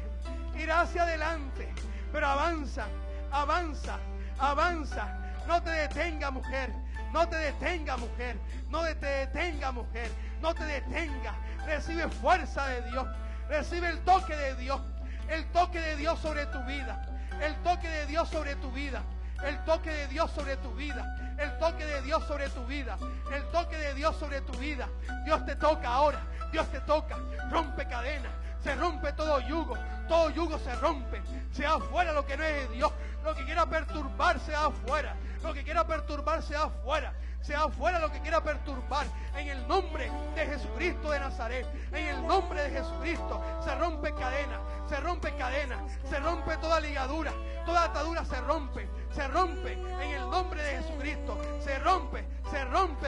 Irá hacia adelante. Pero avanza, avanza, avanza. No te detenga, mujer. No te detenga, mujer. No te detenga, mujer. No te detenga. Recibe fuerza de Dios. Recibe el toque de Dios. El toque de Dios sobre tu vida. El toque de Dios sobre tu vida. El toque de Dios sobre tu vida. El toque de Dios sobre tu vida. El toque de Dios sobre tu vida. Dios te toca ahora. Dios te toca. Rompe cadenas. Se rompe todo yugo. Todo yugo se rompe. Sea afuera lo que no es de Dios. Lo que quiera perturbar, sea afuera. Lo que quiera perturbar, sea afuera. Sea afuera lo que quiera perturbar. En el nombre de Jesucristo de Nazaret. En el nombre de Jesucristo. Se rompe cadena. Se rompe cadena. Se rompe toda ligadura. Toda atadura se rompe. Se rompe en el nombre de Jesucristo. Se rompe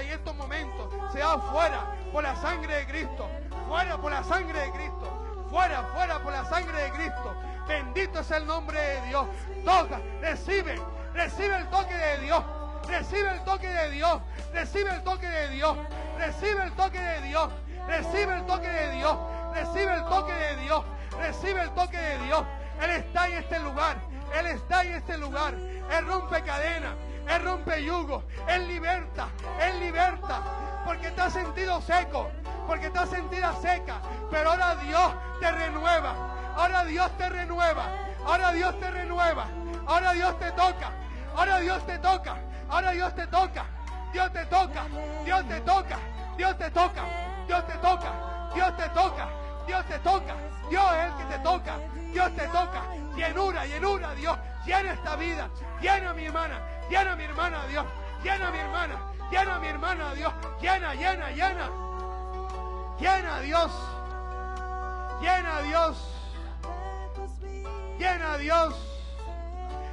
en estos momentos. Sea afuera por la sangre de Cristo. Fuera por la sangre de Cristo. Fuera por la sangre de Cristo. Bendito es el nombre de Dios. Toca, recibe el toque de Dios. Recibe el toque de Dios. Recibe el toque de Dios. Recibe el toque de Dios. Recibe el toque de Dios. Recibe el toque de Dios. Recibe el toque de Dios. Él está en este lugar. Él está en este lugar. Él rompe cadenas. Él rompe yugo. Él liberta. Él liberta. Porque te has sentido seco. Porque te has sentido seca. Pero ahora Dios te renueva. Ahora Dios te renueva. Ahora Dios te renueva. Ahora Dios te toca. Ahora Dios te toca. Ahora Dios te toca. Dios te toca. Dios te toca. Dios te toca. Dios te toca. Dios te toca. Dios te toca. Dios es el que te toca. Dios te toca. Llenura, llenura, Dios. Llena esta vida. Llena a mi hermana. Llena a mi hermana, Dios. Llena a mi hermana. Llena a mi hermana, Dios. Llena, llena, llena. Llena, Dios. Llena, Dios. Llena, Dios.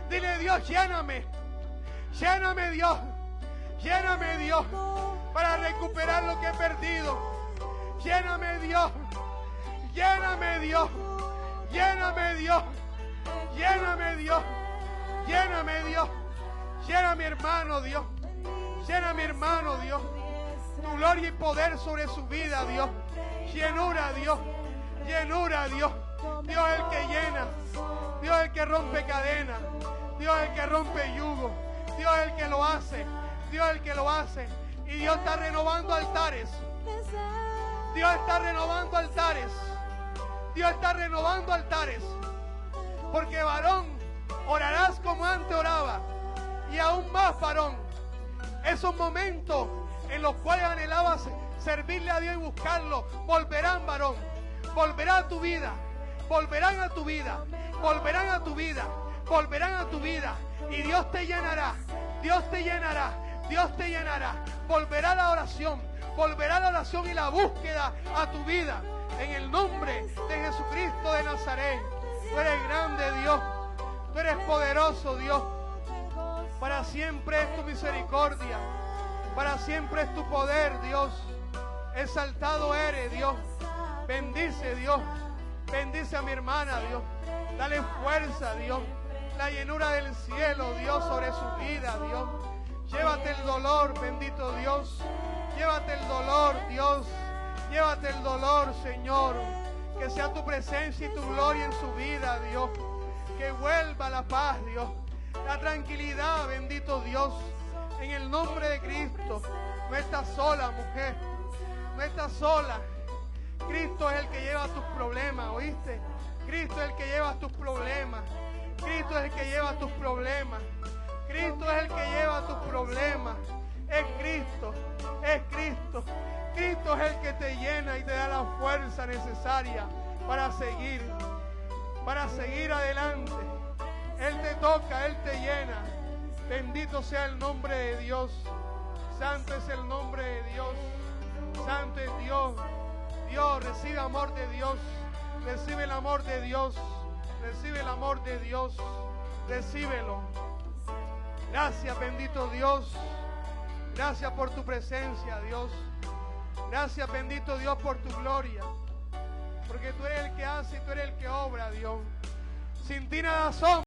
Dile, Dios, lléname. Lléname, Dios. Lléname, Dios. Para recuperar lo que he perdido. Lléname, Dios. Lléname, Dios. Lléname, Dios. Lléname, Dios. Lléname, Dios. Llena a mi hermano, Dios. Llena a mi hermano, Dios. Tu gloria y poder sobre su vida, Dios. Llenura, Dios. Llenura, Dios. Dios es el que llena. Dios es el que rompe cadenas. Dios es el que rompe yugo. Dios es el que lo hace. Dios es el que lo hace. Y Dios está renovando altares. Dios está renovando altares. Dios está renovando altares. Porque varón, orarás como antes oraba. Y aún más, varón. Esos momentos en los cuales anhelabas servirle a Dios y buscarlo, volverán, varón. Volverá a tu vida. Volverán a tu vida. Volverán a tu vida. Volverán a tu vida. Y Dios te llenará. Dios te llenará. Dios te llenará. Volverá la oración. Volverá la oración y la búsqueda a tu vida. En el nombre de Jesucristo de Nazaret. Tú eres grande, Dios. Tú eres poderoso, Dios. Para siempre es tu misericordia. Para siempre es tu poder, Dios. Exaltado eres, Dios. Bendice, Dios. Bendice a mi hermana, Dios. Dale fuerza, Dios. La llenura del cielo, Dios, sobre su vida, Dios. Llévate el dolor, bendito Dios. Llévate el dolor, Dios. Llévate el dolor, Señor. Que sea tu presencia y tu gloria en su vida, Dios. Que vuelva la paz, Dios. La tranquilidad, bendito Dios. En el nombre de Cristo. No estás sola, mujer. No estás sola. Cristo es el que lleva tus problemas, ¿oíste? Cristo es el que lleva tus problemas. Cristo es el que lleva tus problemas. Cristo es el que lleva tus problemas. Es Cristo. Es Cristo. Cristo es el que te llena y te da la fuerza necesaria para seguir. para seguir adelante. Él te toca, Él te llena. Bendito sea el nombre de Dios. Santo es el nombre de Dios. Santo es Dios. Dios, recibe amor de Dios. Recibe el amor de Dios. Recibe el amor de Dios. Recíbelo. Gracias, bendito Dios. Gracias por tu presencia, Dios. Gracias, bendito Dios, por tu gloria. Porque tú eres el que hace y tú eres el que obra, Dios. Sin ti nada somos.